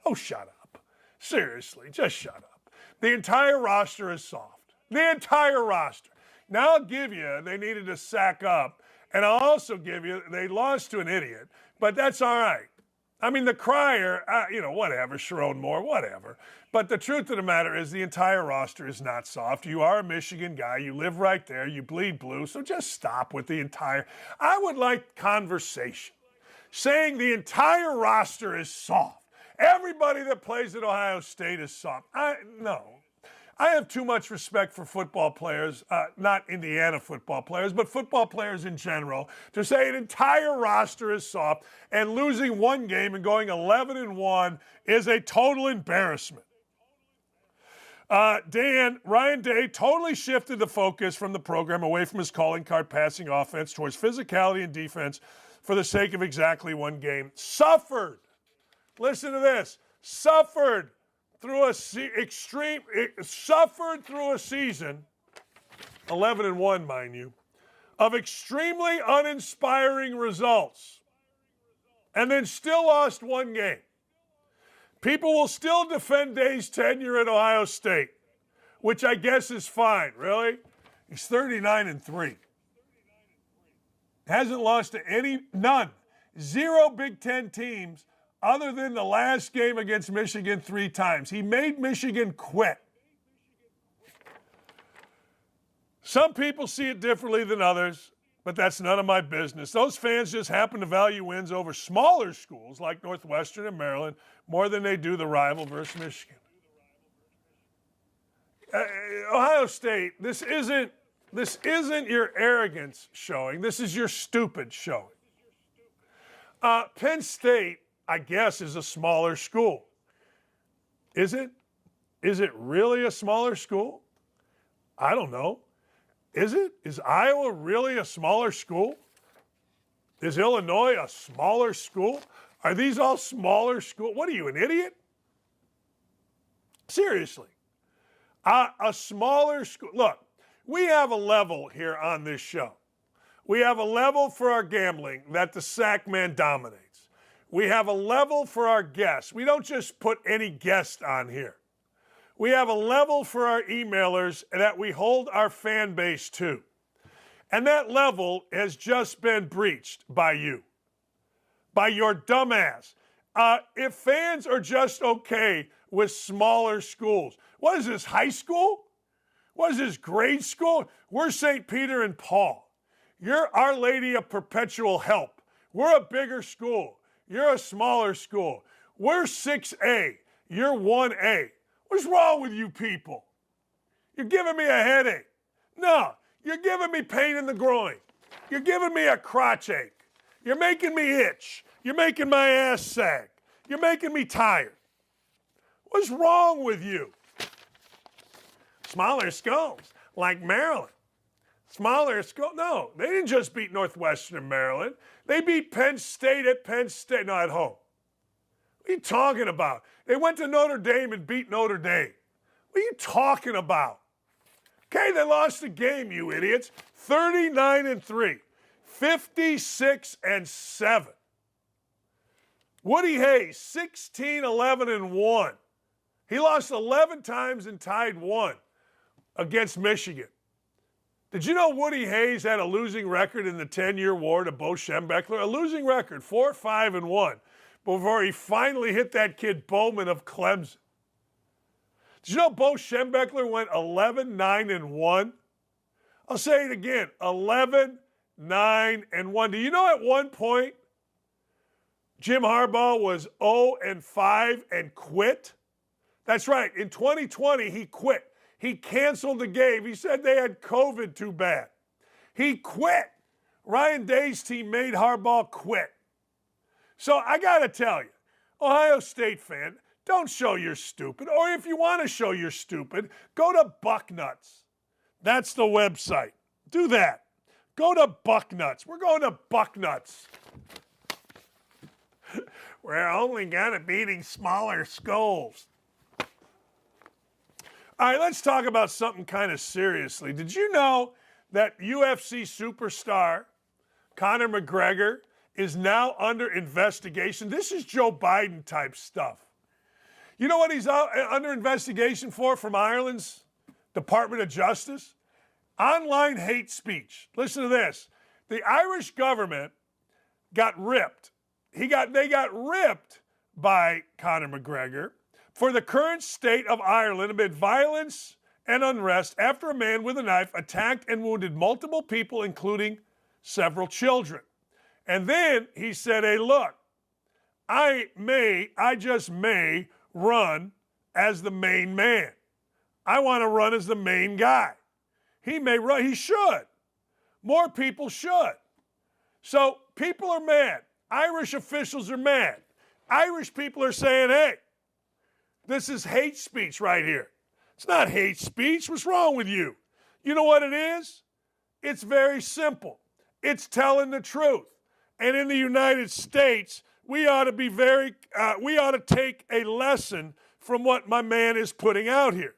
Oh, shut up. Seriously, just shut up. The entire roster is soft. The entire roster. Now I'll give you, they needed to sack up. And I'll also give you, they lost to an idiot. But that's all right. I mean, the crier, whatever, Sharon Moore, whatever. But the truth of the matter is the entire roster is not soft. You are a Michigan guy. You live right there. You bleed blue. So just stop with the entire. I would like conversation. Saying the entire roster is soft. Everybody that plays at Ohio State is soft. No. I have too much respect for football players, not Indiana football players, but football players in general, to say an entire roster is soft and losing one game and going 11-1 is a total embarrassment. Ryan Day totally shifted the focus from the program away from his calling card passing offense towards physicality and defense for the sake of exactly one game. Suffered. Listen to this. Suffered through a season, 11-1, mind you, of extremely uninspiring results, and then still lost one game. People will still defend Day's tenure at Ohio State, which I guess is fine. Really? He's 39-3. Hasn't lost to none. 0 Big Ten teams other than the last game against Michigan 3 times. He made Michigan quit. Some people see it differently than others, but that's none of my business. Those fans just happen to value wins over smaller schools like Northwestern and Maryland more than they do the rival versus Michigan. Ohio State, this isn't your arrogance showing. This is your stupid showing. Penn State, I guess, is a smaller school. Is it? Is it really a smaller school? I don't know. Is it? Is Iowa really a smaller school? Is Illinois a smaller school? Are these all smaller schools? What are you, an idiot? Seriously. A smaller school. Look, we have a level here on this show. We have a level for our gambling that the sack man dominates. We have a level for our guests. We don't just put any guest on here. We have a level for our emailers that we hold our fan base to. And that level has just been breached by you, by your dumbass. If fans are just okay with smaller schools, what is this, high school? What is this, grade school? We're St. Peter and Paul. You're Our Lady of Perpetual Help. We're a bigger school. You're a smaller school. We're 6A. You're 1A. What's wrong with you people? You're giving me a headache. No, you're giving me pain in the groin. You're giving me a crotch ache. You're making me itch. You're making my ass sag. You're making me tired. What's wrong with you? Smaller skulls, like Maryland. Smaller skull. No, they didn't just beat Northwestern Maryland. They beat Penn State at Penn State. No, at home. What are you talking about? They went to Notre Dame and beat Notre Dame. What are you talking about? Okay, they lost the game, you idiots. 39-3, 56-7. Woody Hayes, 16-11-1. He lost 11 times and tied 1 against Michigan. Did you know Woody Hayes had a losing record in the 10-year war to Bo Schembechler? A losing record, 4-5-1, before he finally hit that kid Bowman of Clemson. Did you know Bo Schembechler went 11-9-1? I'll say it again, 11-9-1. Do you know at one point Jim Harbaugh was 0-5 and quit? That's right. In 2020, he quit. He canceled the game. He said they had COVID too bad. He quit. Ryan Day's team made Harbaugh quit. So I got to tell you, Ohio State fan, don't show you're stupid. Or if you want to show you're stupid, go to Bucknuts. That's the website. Do that. Go to Bucknuts. We're going to Bucknuts. We're only going to beating smaller skulls. All right, let's talk about something kind of seriously. Did you know that UFC superstar Conor McGregor is now under investigation? This is Joe Biden type stuff. You know what he's under investigation for from Ireland's Department of Justice? Online hate speech. Listen to this. The Irish government got ripped. They got ripped by Conor McGregor for the current state of Ireland amid violence and unrest after a man with a knife attacked and wounded multiple people, including several children. And then he said, hey, look, I just may run as the main man. I want to run as the main guy. He may run. He should. More people should. So people are mad. Irish officials are mad. Irish people are saying, hey, this is hate speech right here. It's not hate speech. What's wrong with you? You know what it is? It's very simple. It's telling the truth. And in the United States, we ought to take a lesson from what my man is putting out here.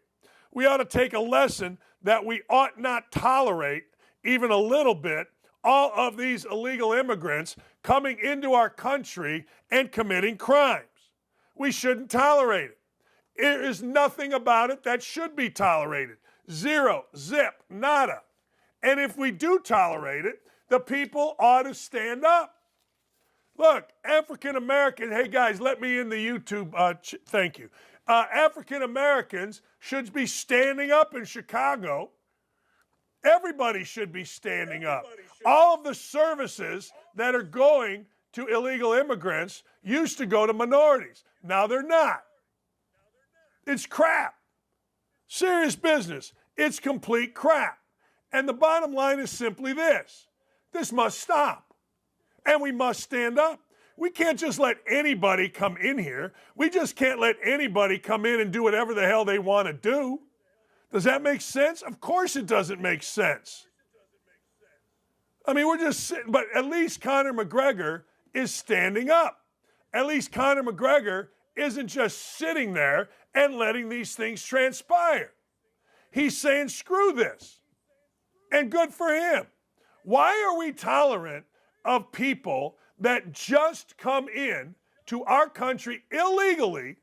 We ought to take a lesson that we ought not tolerate even a little bit all of these illegal immigrants coming into our country and committing crimes. We shouldn't tolerate it. There is nothing about it that should be tolerated. Zero, zip, nada. And if we do tolerate it, the people ought to stand up. Look, African American, hey guys, let me in the YouTube, thank you. African Americans should be standing up in Chicago. Everybody should be standing up. All of the services that are going to illegal immigrants used to go to minorities. Now they're not. It's crap. Serious business. It's complete crap. And the bottom line is simply this. This must stop. And we must stand up. We can't just let anybody come in here. We just can't let anybody come in and do whatever the hell they want to do. Does that make sense? Of course it doesn't make sense. I mean, we're just sitting, but at least Conor McGregor is standing up. At least Conor McGregor isn't just sitting there and letting these things transpire. He's saying, screw this. And good for him. Why are we tolerant of people that just come in to our country illegally,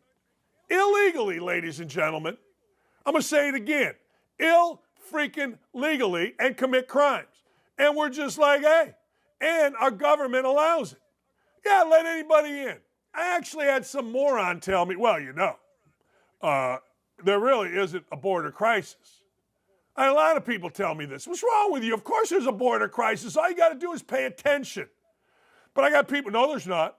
ladies and gentlemen? I'm going to say it again. Freaking-legally and commit crimes. And we're just like, hey, and our government allows it. Yeah, let anybody in. I actually had some moron tell me, well, you know, there really isn't a border crisis. And a lot of people tell me this. What's wrong with you? Of course there's a border crisis. All you got to do is pay attention. But I got people, no, there's not.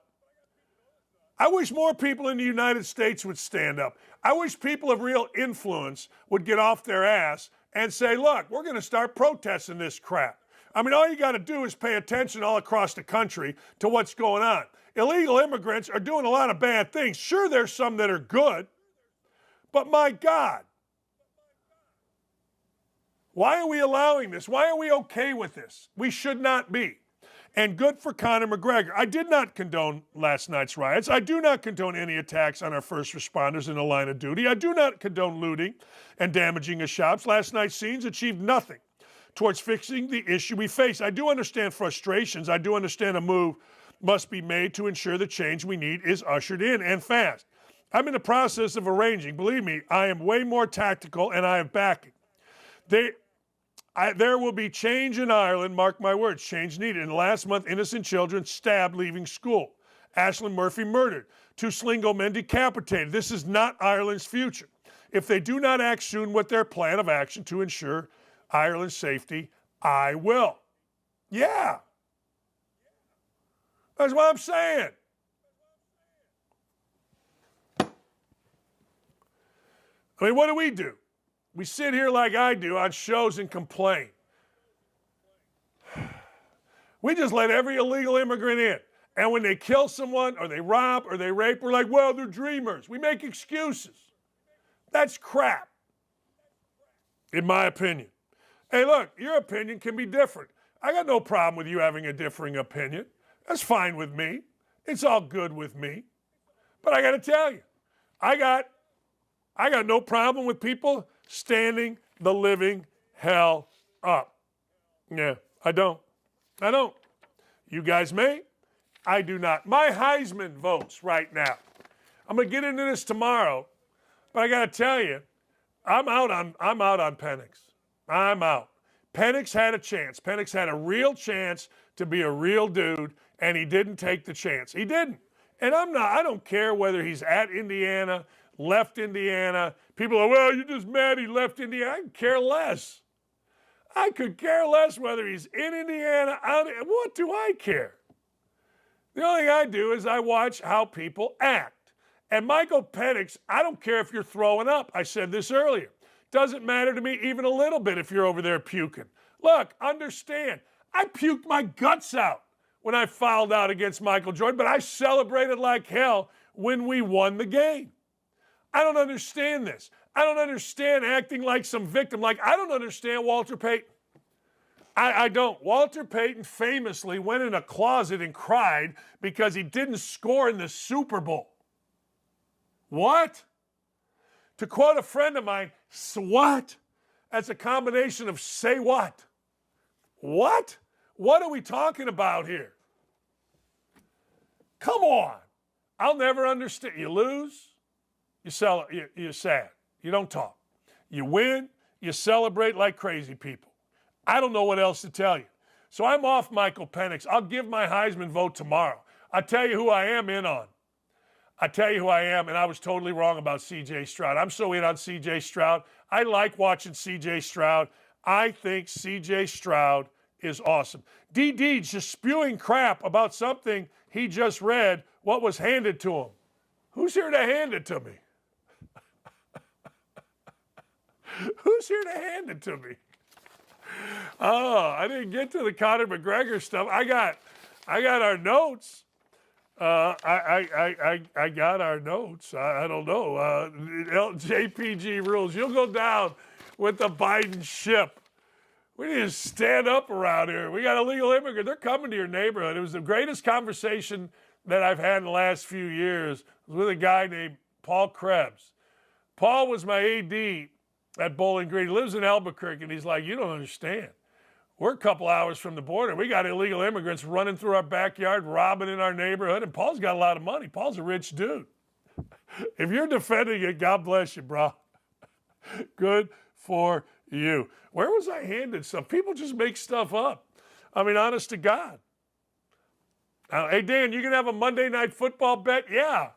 I wish more people in the United States would stand up. I wish people of real influence would get off their ass and say, look, we're going to start protesting this crap. I mean, all you got to do is pay attention all across the country to what's going on. Illegal immigrants are doing a lot of bad things. Sure, there's some that are good, but my God, why are we allowing this? Why are we okay with this? We should not be. And good for Conor McGregor. I did not condone last night's riots. I do not condone any attacks on our first responders in the line of duty. I do not condone looting and damaging of shops. Last night's scenes achieved nothing towards fixing the issue we face. I do understand frustrations. I do understand a move must be made to ensure the change we need is ushered in and fast. I'm in the process of arranging. Believe me, I am way more tactical and I have backing. There will be change in Ireland, mark my words, change needed. In the last month, innocent children stabbed leaving school. Ashlyn Murphy murdered. 2 Sligo men decapitated. This is not Ireland's future. If they do not act soon with their plan of action to ensure Ireland's safety, I will. Yeah. That's what I'm saying. I mean, what do? We sit here like I do on shows and complain. We just let every illegal immigrant in. And when they kill someone or they rob or they rape, we're like, well, they're dreamers. We make excuses. That's crap, in my opinion. Hey, look, your opinion can be different. I got no problem with you having a differing opinion. That's fine with me. It's all good with me. But I got to tell you, I got no problem with people standing the living hell up. Yeah, I don't. You guys may. I do not. My Heisman votes right now. I'm going to get into this tomorrow, but I got to tell you, I'm out on Penix. I'm out. Penix had a chance. Penix had a real chance to be a real dude, and he didn't take the chance. He didn't. And I don't care whether he's at Indiana, left Indiana. People are, well, you're just mad he left Indiana. I could care less. I could care less whether he's in Indiana, out. What do I care? The only thing I do is I watch how people act. And Michael Penix, I don't care if you're throwing up. I said this earlier. Doesn't matter to me even a little bit if you're over there puking. Look, understand, I puked my guts out when I fouled out against Michael Jordan, but I celebrated like hell when we won the game. I don't understand this. I don't understand acting like some victim. Like, I don't understand Walter Payton. I don't. Walter Payton famously went in a closet and cried because he didn't score in the Super Bowl. What? To quote a friend of mine, what? That's a combination of say what? What? What are we talking about here? Come on. I'll never understand. You lose, you're sad. You don't talk. You win, you celebrate like crazy people. I don't know what else to tell you. So I'm off Michael Penix. I'll give my Heisman vote tomorrow. I'll tell you who I am in on. I tell you who I am, and I was totally wrong about C.J. Stroud. I'm so in on C.J. Stroud. I like watching C.J. Stroud. I think C.J. Stroud is awesome. D.D.'s just spewing crap about something he just read what was handed to him. Who's here to hand it to me? Who's here to hand it to me? Oh, I didn't get to the Conor McGregor stuff. I got our notes. I got our notes. I don't know. JPG rules. You'll go down with the Biden ship. We need to stand up around here. We got illegal immigrants. They're coming to your neighborhood. It was the greatest conversation that I've had in the last few years. It was with a guy named Paul Krebs. Paul was my AD at Bowling Green. He lives in Albuquerque, and he's like, you don't understand. We're a couple hours from the border. We got illegal immigrants running through our backyard, robbing in our neighborhood, and Paul's got a lot of money. Paul's a rich dude. If you're defending it, God bless you, bro. Good for you. Where was I handed stuff? People just make stuff up. I mean, honest to God. Hey, Dan, you going to have a Monday Night Football bet? Yeah.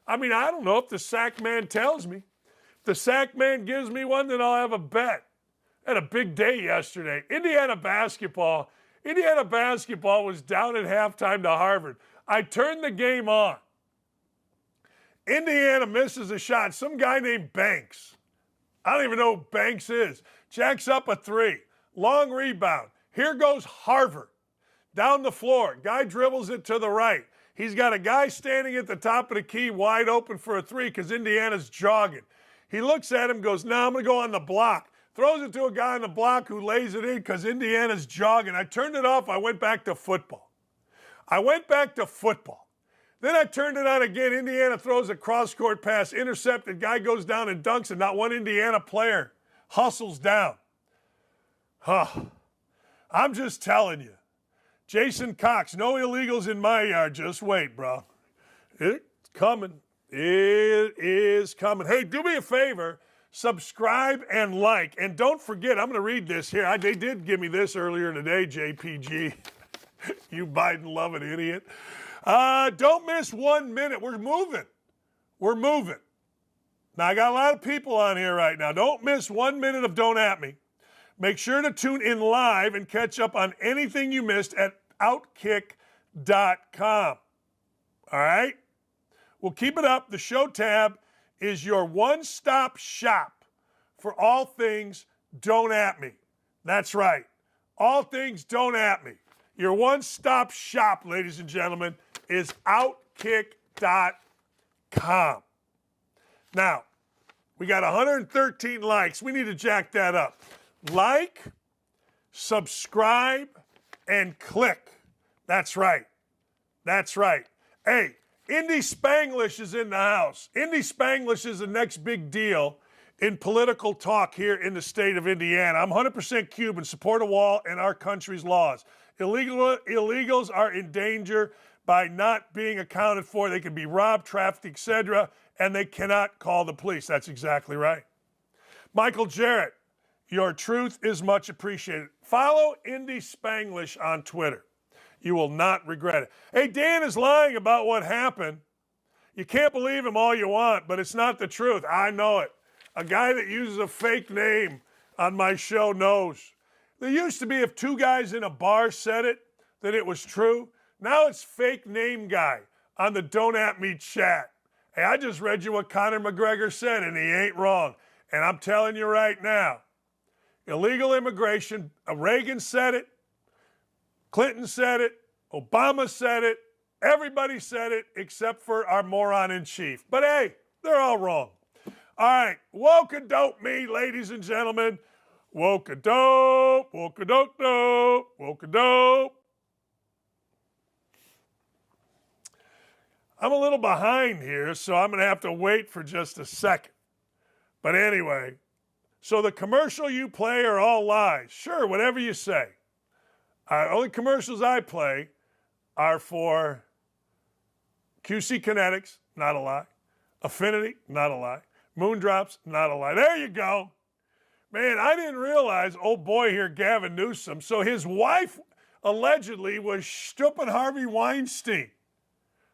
I mean, I don't know if the sack man tells me. If the sack man gives me one, then I'll have a bet. Had a big day yesterday. Indiana basketball was down at halftime to Harvard. I turned the game on. Indiana misses a shot. Some guy named Banks. I don't even know who Banks is. Jacks up a three. Long rebound. Here goes Harvard. Down the floor. Guy dribbles it to the right. He's got a guy standing at the top of the key wide open for a three because Indiana's jogging. He looks at him, goes, no, I'm going to go on the block. Throws it to a guy on the block who lays it in because Indiana's jogging. I turned it off. I went back to football. Then I turned it on again. Indiana throws a cross-court pass, intercepted. Guy goes down and dunks, and not one Indiana player hustles down. I'm just telling you. Jason Cox, no illegals in my yard. Just wait, bro. It's coming. It is coming. Hey, do me a favor. Subscribe and like. And don't forget, I'm going to read this here. They did give me this earlier today, JPG. You Biden-loving idiot. Don't miss 1 minute. We're moving. Now, I got a lot of people on here right now. Don't miss 1 minute of Don't At Me. Make sure to tune in live and catch up on anything you missed at OutKick.com. All right? We'll keep it up. The show tab is your one-stop shop for all things Don't At Me. That's right. All things Don't At Me. Your one-stop shop, ladies and gentlemen, is OutKick.com. Now, we got 113 likes. We need to jack that up. Like, subscribe, and click. That's right. Hey, Indy Spanglish is in the house. Indy Spanglish is the next big deal in political talk here in the state of Indiana. I'm 100% Cuban, support a wall and our country's laws. Illegals are in danger by not being accounted for. They can be robbed, trafficked, etc., and they cannot call the police. That's exactly right. Michael Jarrett, your truth is much appreciated. Follow Indy Spanglish on Twitter. You will not regret it. Hey, Dan is lying about what happened. You can't believe him all you want, but it's not the truth. I know it. A guy that uses a fake name on my show knows. There used to be, if two guys in a bar said it, that it was true. Now it's fake name guy on the Don't At Me chat. Hey, I just read you what Conor McGregor said, and he ain't wrong. And I'm telling you right now, illegal immigration, Reagan said it, Clinton said it, Obama said it, everybody said it except for our moron in chief. But hey, they're all wrong. All right, woke-a-dope me, ladies and gentlemen. Woke-a-dope, woke-a-dope-dope, woke-a-dope. I'm a little behind here, so I'm going to have to wait for just a second. But anyway, so the commercial you play are all lies. Sure, whatever you say. Only commercials I play are for QC Kinetics, not a lie. Affinity, not a lie. Moondrops, not a lie. There you go. Man, I didn't realize, old boy here, Gavin Newsom, so his wife allegedly was stripping Harvey Weinstein.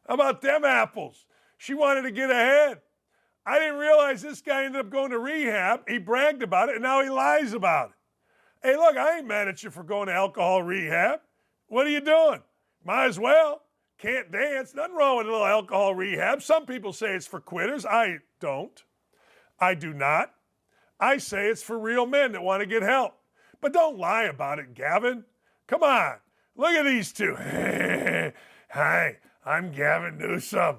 How about them apples? She wanted to get ahead. I didn't realize this guy ended up going to rehab. He bragged about it, and now he lies about it. Hey, look, I ain't mad at you for going to alcohol rehab. What are you doing? Might as well. Can't dance. Nothing wrong with a little alcohol rehab. Some people say it's for quitters. I don't. I do not. I say it's for real men that want to get help. But don't lie about it, Gavin. Come on. Look at these two. Hi, I'm Gavin Newsom.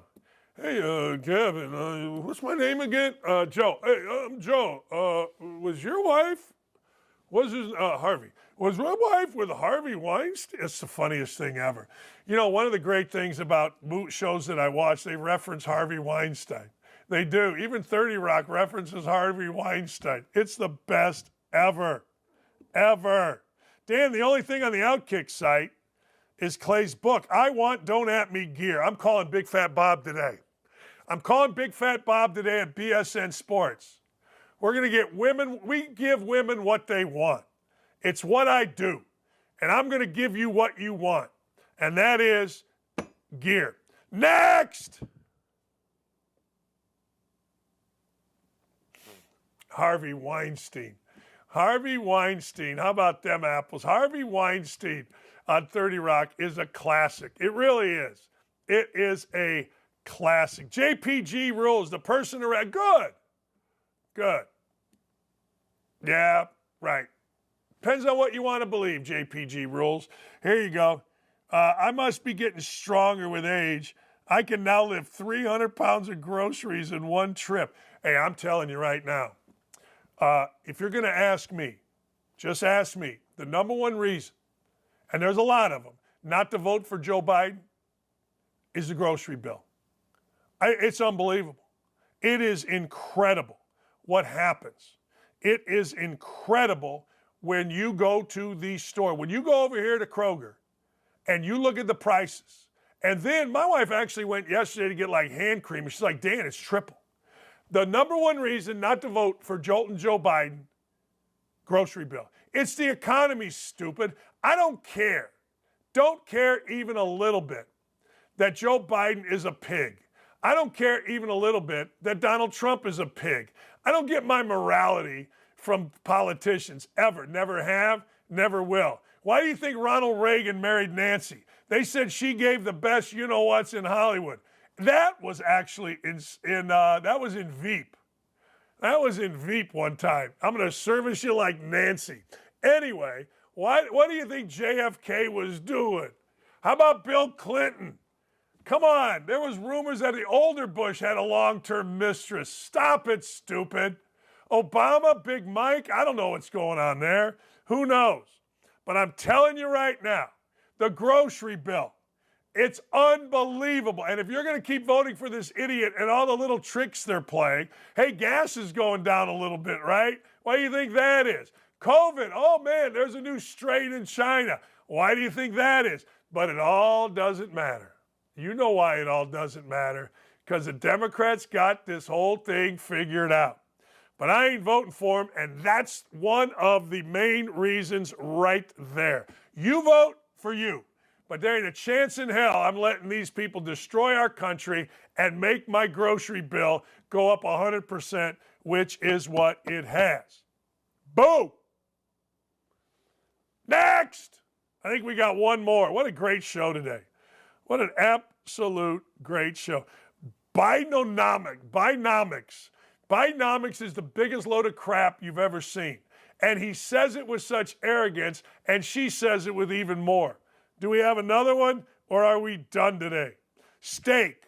Hey, Gavin, what's my name again? Joe. Hey, I'm Joe. Was your wife? Harvey. Was my wife with Harvey Weinstein? It's the funniest thing ever. You know, one of the great things about shows that I watch, they reference Harvey Weinstein. They do. Even 30 Rock references Harvey Weinstein. It's the best ever. Ever. Dan, the only thing on the OutKick site is Clay's book. I want Don't At Me gear. I'm calling Big Fat Bob today. I'm calling Big Fat Bob today at BSN Sports. We're going to get women, we give women what they want. It's what I do. And I'm going to give you what you want. And that is gear. Next! Harvey Weinstein. Harvey Weinstein. How about them apples? Harvey Weinstein on 30 Rock is a classic. It really is. It is a classic. JPG rules. The person around. Good. Yeah, right. Depends on what you want to believe, JPG rules. Here you go. I must be getting stronger with age. I can now lift 300 pounds of groceries in one trip. Hey, I'm telling you right now, if you're going to ask me, just ask me, the number one reason, and there's a lot of them, not to vote for Joe Biden is the grocery bill. It's unbelievable. It is incredible what happens. It is incredible when you go to the store. When you go over here to Kroger and you look at the prices, and then my wife actually went yesterday to get like hand cream, and she's like, Dan, it's triple. The number one reason not to vote for Joe Biden, grocery bill. It's the economy, stupid. I don't care. Don't care even a little bit that Joe Biden is a pig. I don't care even a little bit that Donald Trump is a pig. I don't get my morality from politicians ever. Never have, never will. Why do you think Ronald Reagan married Nancy? They said she gave the best you-know-whats in Hollywood. That was actually that was in Veep. That was in Veep one time. I'm going to service you like Nancy. Anyway, what do you think JFK was doing? How about Bill Clinton? Come on, there was rumors that the older Bush had a long-term mistress. Stop it, stupid. Obama, Big Mike, I don't know what's going on there. Who knows? But I'm telling you right now, the grocery bill, it's unbelievable. And if you're going to keep voting for this idiot and all the little tricks they're playing, hey, gas is going down a little bit, right? Why do you think that is? COVID, oh man, there's a new strain in China. Why do you think that is? But it all doesn't matter. You know why it all doesn't matter. Because the Democrats got this whole thing figured out. But I ain't voting for them, and that's one of the main reasons right there. You vote for you. But there ain't a chance in hell I'm letting these people destroy our country and make my grocery bill go up 100%, which is what it has. Boom! Next! I think we got one more. What a great show today. What an absolute great show. Binomics. Binomics is the biggest load of crap you've ever seen. And he says it with such arrogance, and she says it with even more. Do we have another one, or are we done today? Steak.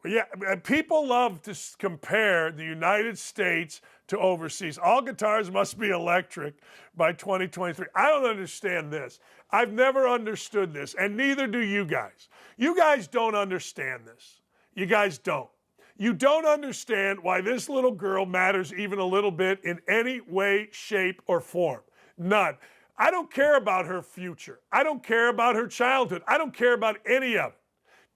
Yeah, people love to compare the United States to overseas. All guitars must be electric by 2023. I don't understand this. I've never understood this, and neither do you guys. You guys don't understand this. You guys don't. You don't understand why this little girl matters even a little bit in any way, shape, or form. None. I don't care about her future. I don't care about her childhood. I don't care about any of it.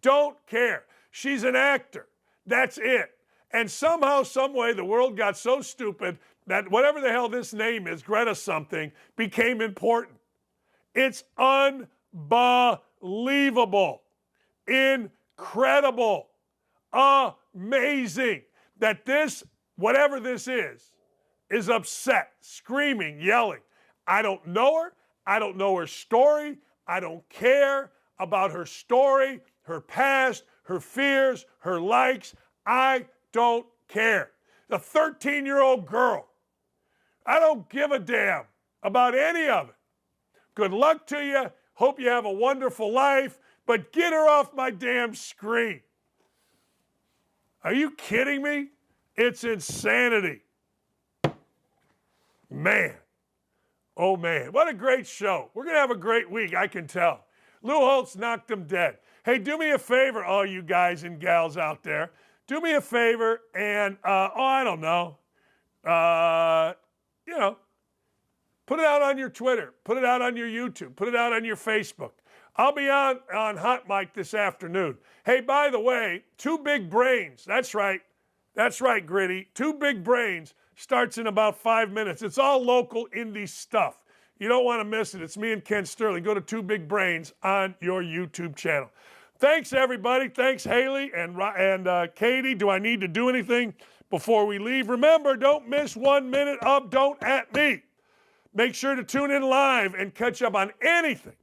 Don't care. She's an actor. That's it. And somehow, some way, the world got so stupid that whatever the hell this name is, Greta something, became important. It's unbelievable. Incredible. Amazing that this, whatever this is upset, screaming, yelling. I don't know her. I don't know her story. I don't care about her story, her past, her fears, her likes. I don't care. The 13-year-old girl. I don't give a damn about any of it. Good luck to you. Hope you have a wonderful life, but get her off my damn screen. Are you kidding me? It's insanity. Man. Oh, man. What a great show. We're going to have a great week, I can tell. Lou Holtz knocked them dead. Hey, do me a favor, all you guys and gals out there. Do me a favor and, I don't know, put it out on your Twitter. Put it out on your YouTube. Put it out on your Facebook. I'll be on Hot Mic this afternoon. Hey, by the way, Two Big Brains. That's right. That's right, Gritty. Two Big Brains starts in about 5 minutes. It's all local indie stuff. You don't want to miss it. It's me and Ken Sterling. Go to Two Big Brains on your YouTube channel. Thanks, everybody. Thanks, Haley and Katie. Do I need to do anything before we leave? Remember, don't miss 1 minute of Don't At Me. Make sure to tune in live and catch up on anything.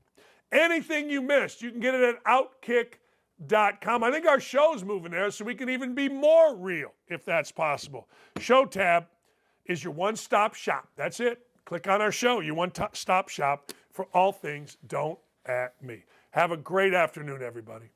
Anything you missed, you can get it at OutKick.com. I think our show's moving there so we can even be more real, if that's possible. Show tab is your one-stop shop. That's it. Click on our show. You want to stop shop for all things Don't At Me. Have a great afternoon, everybody.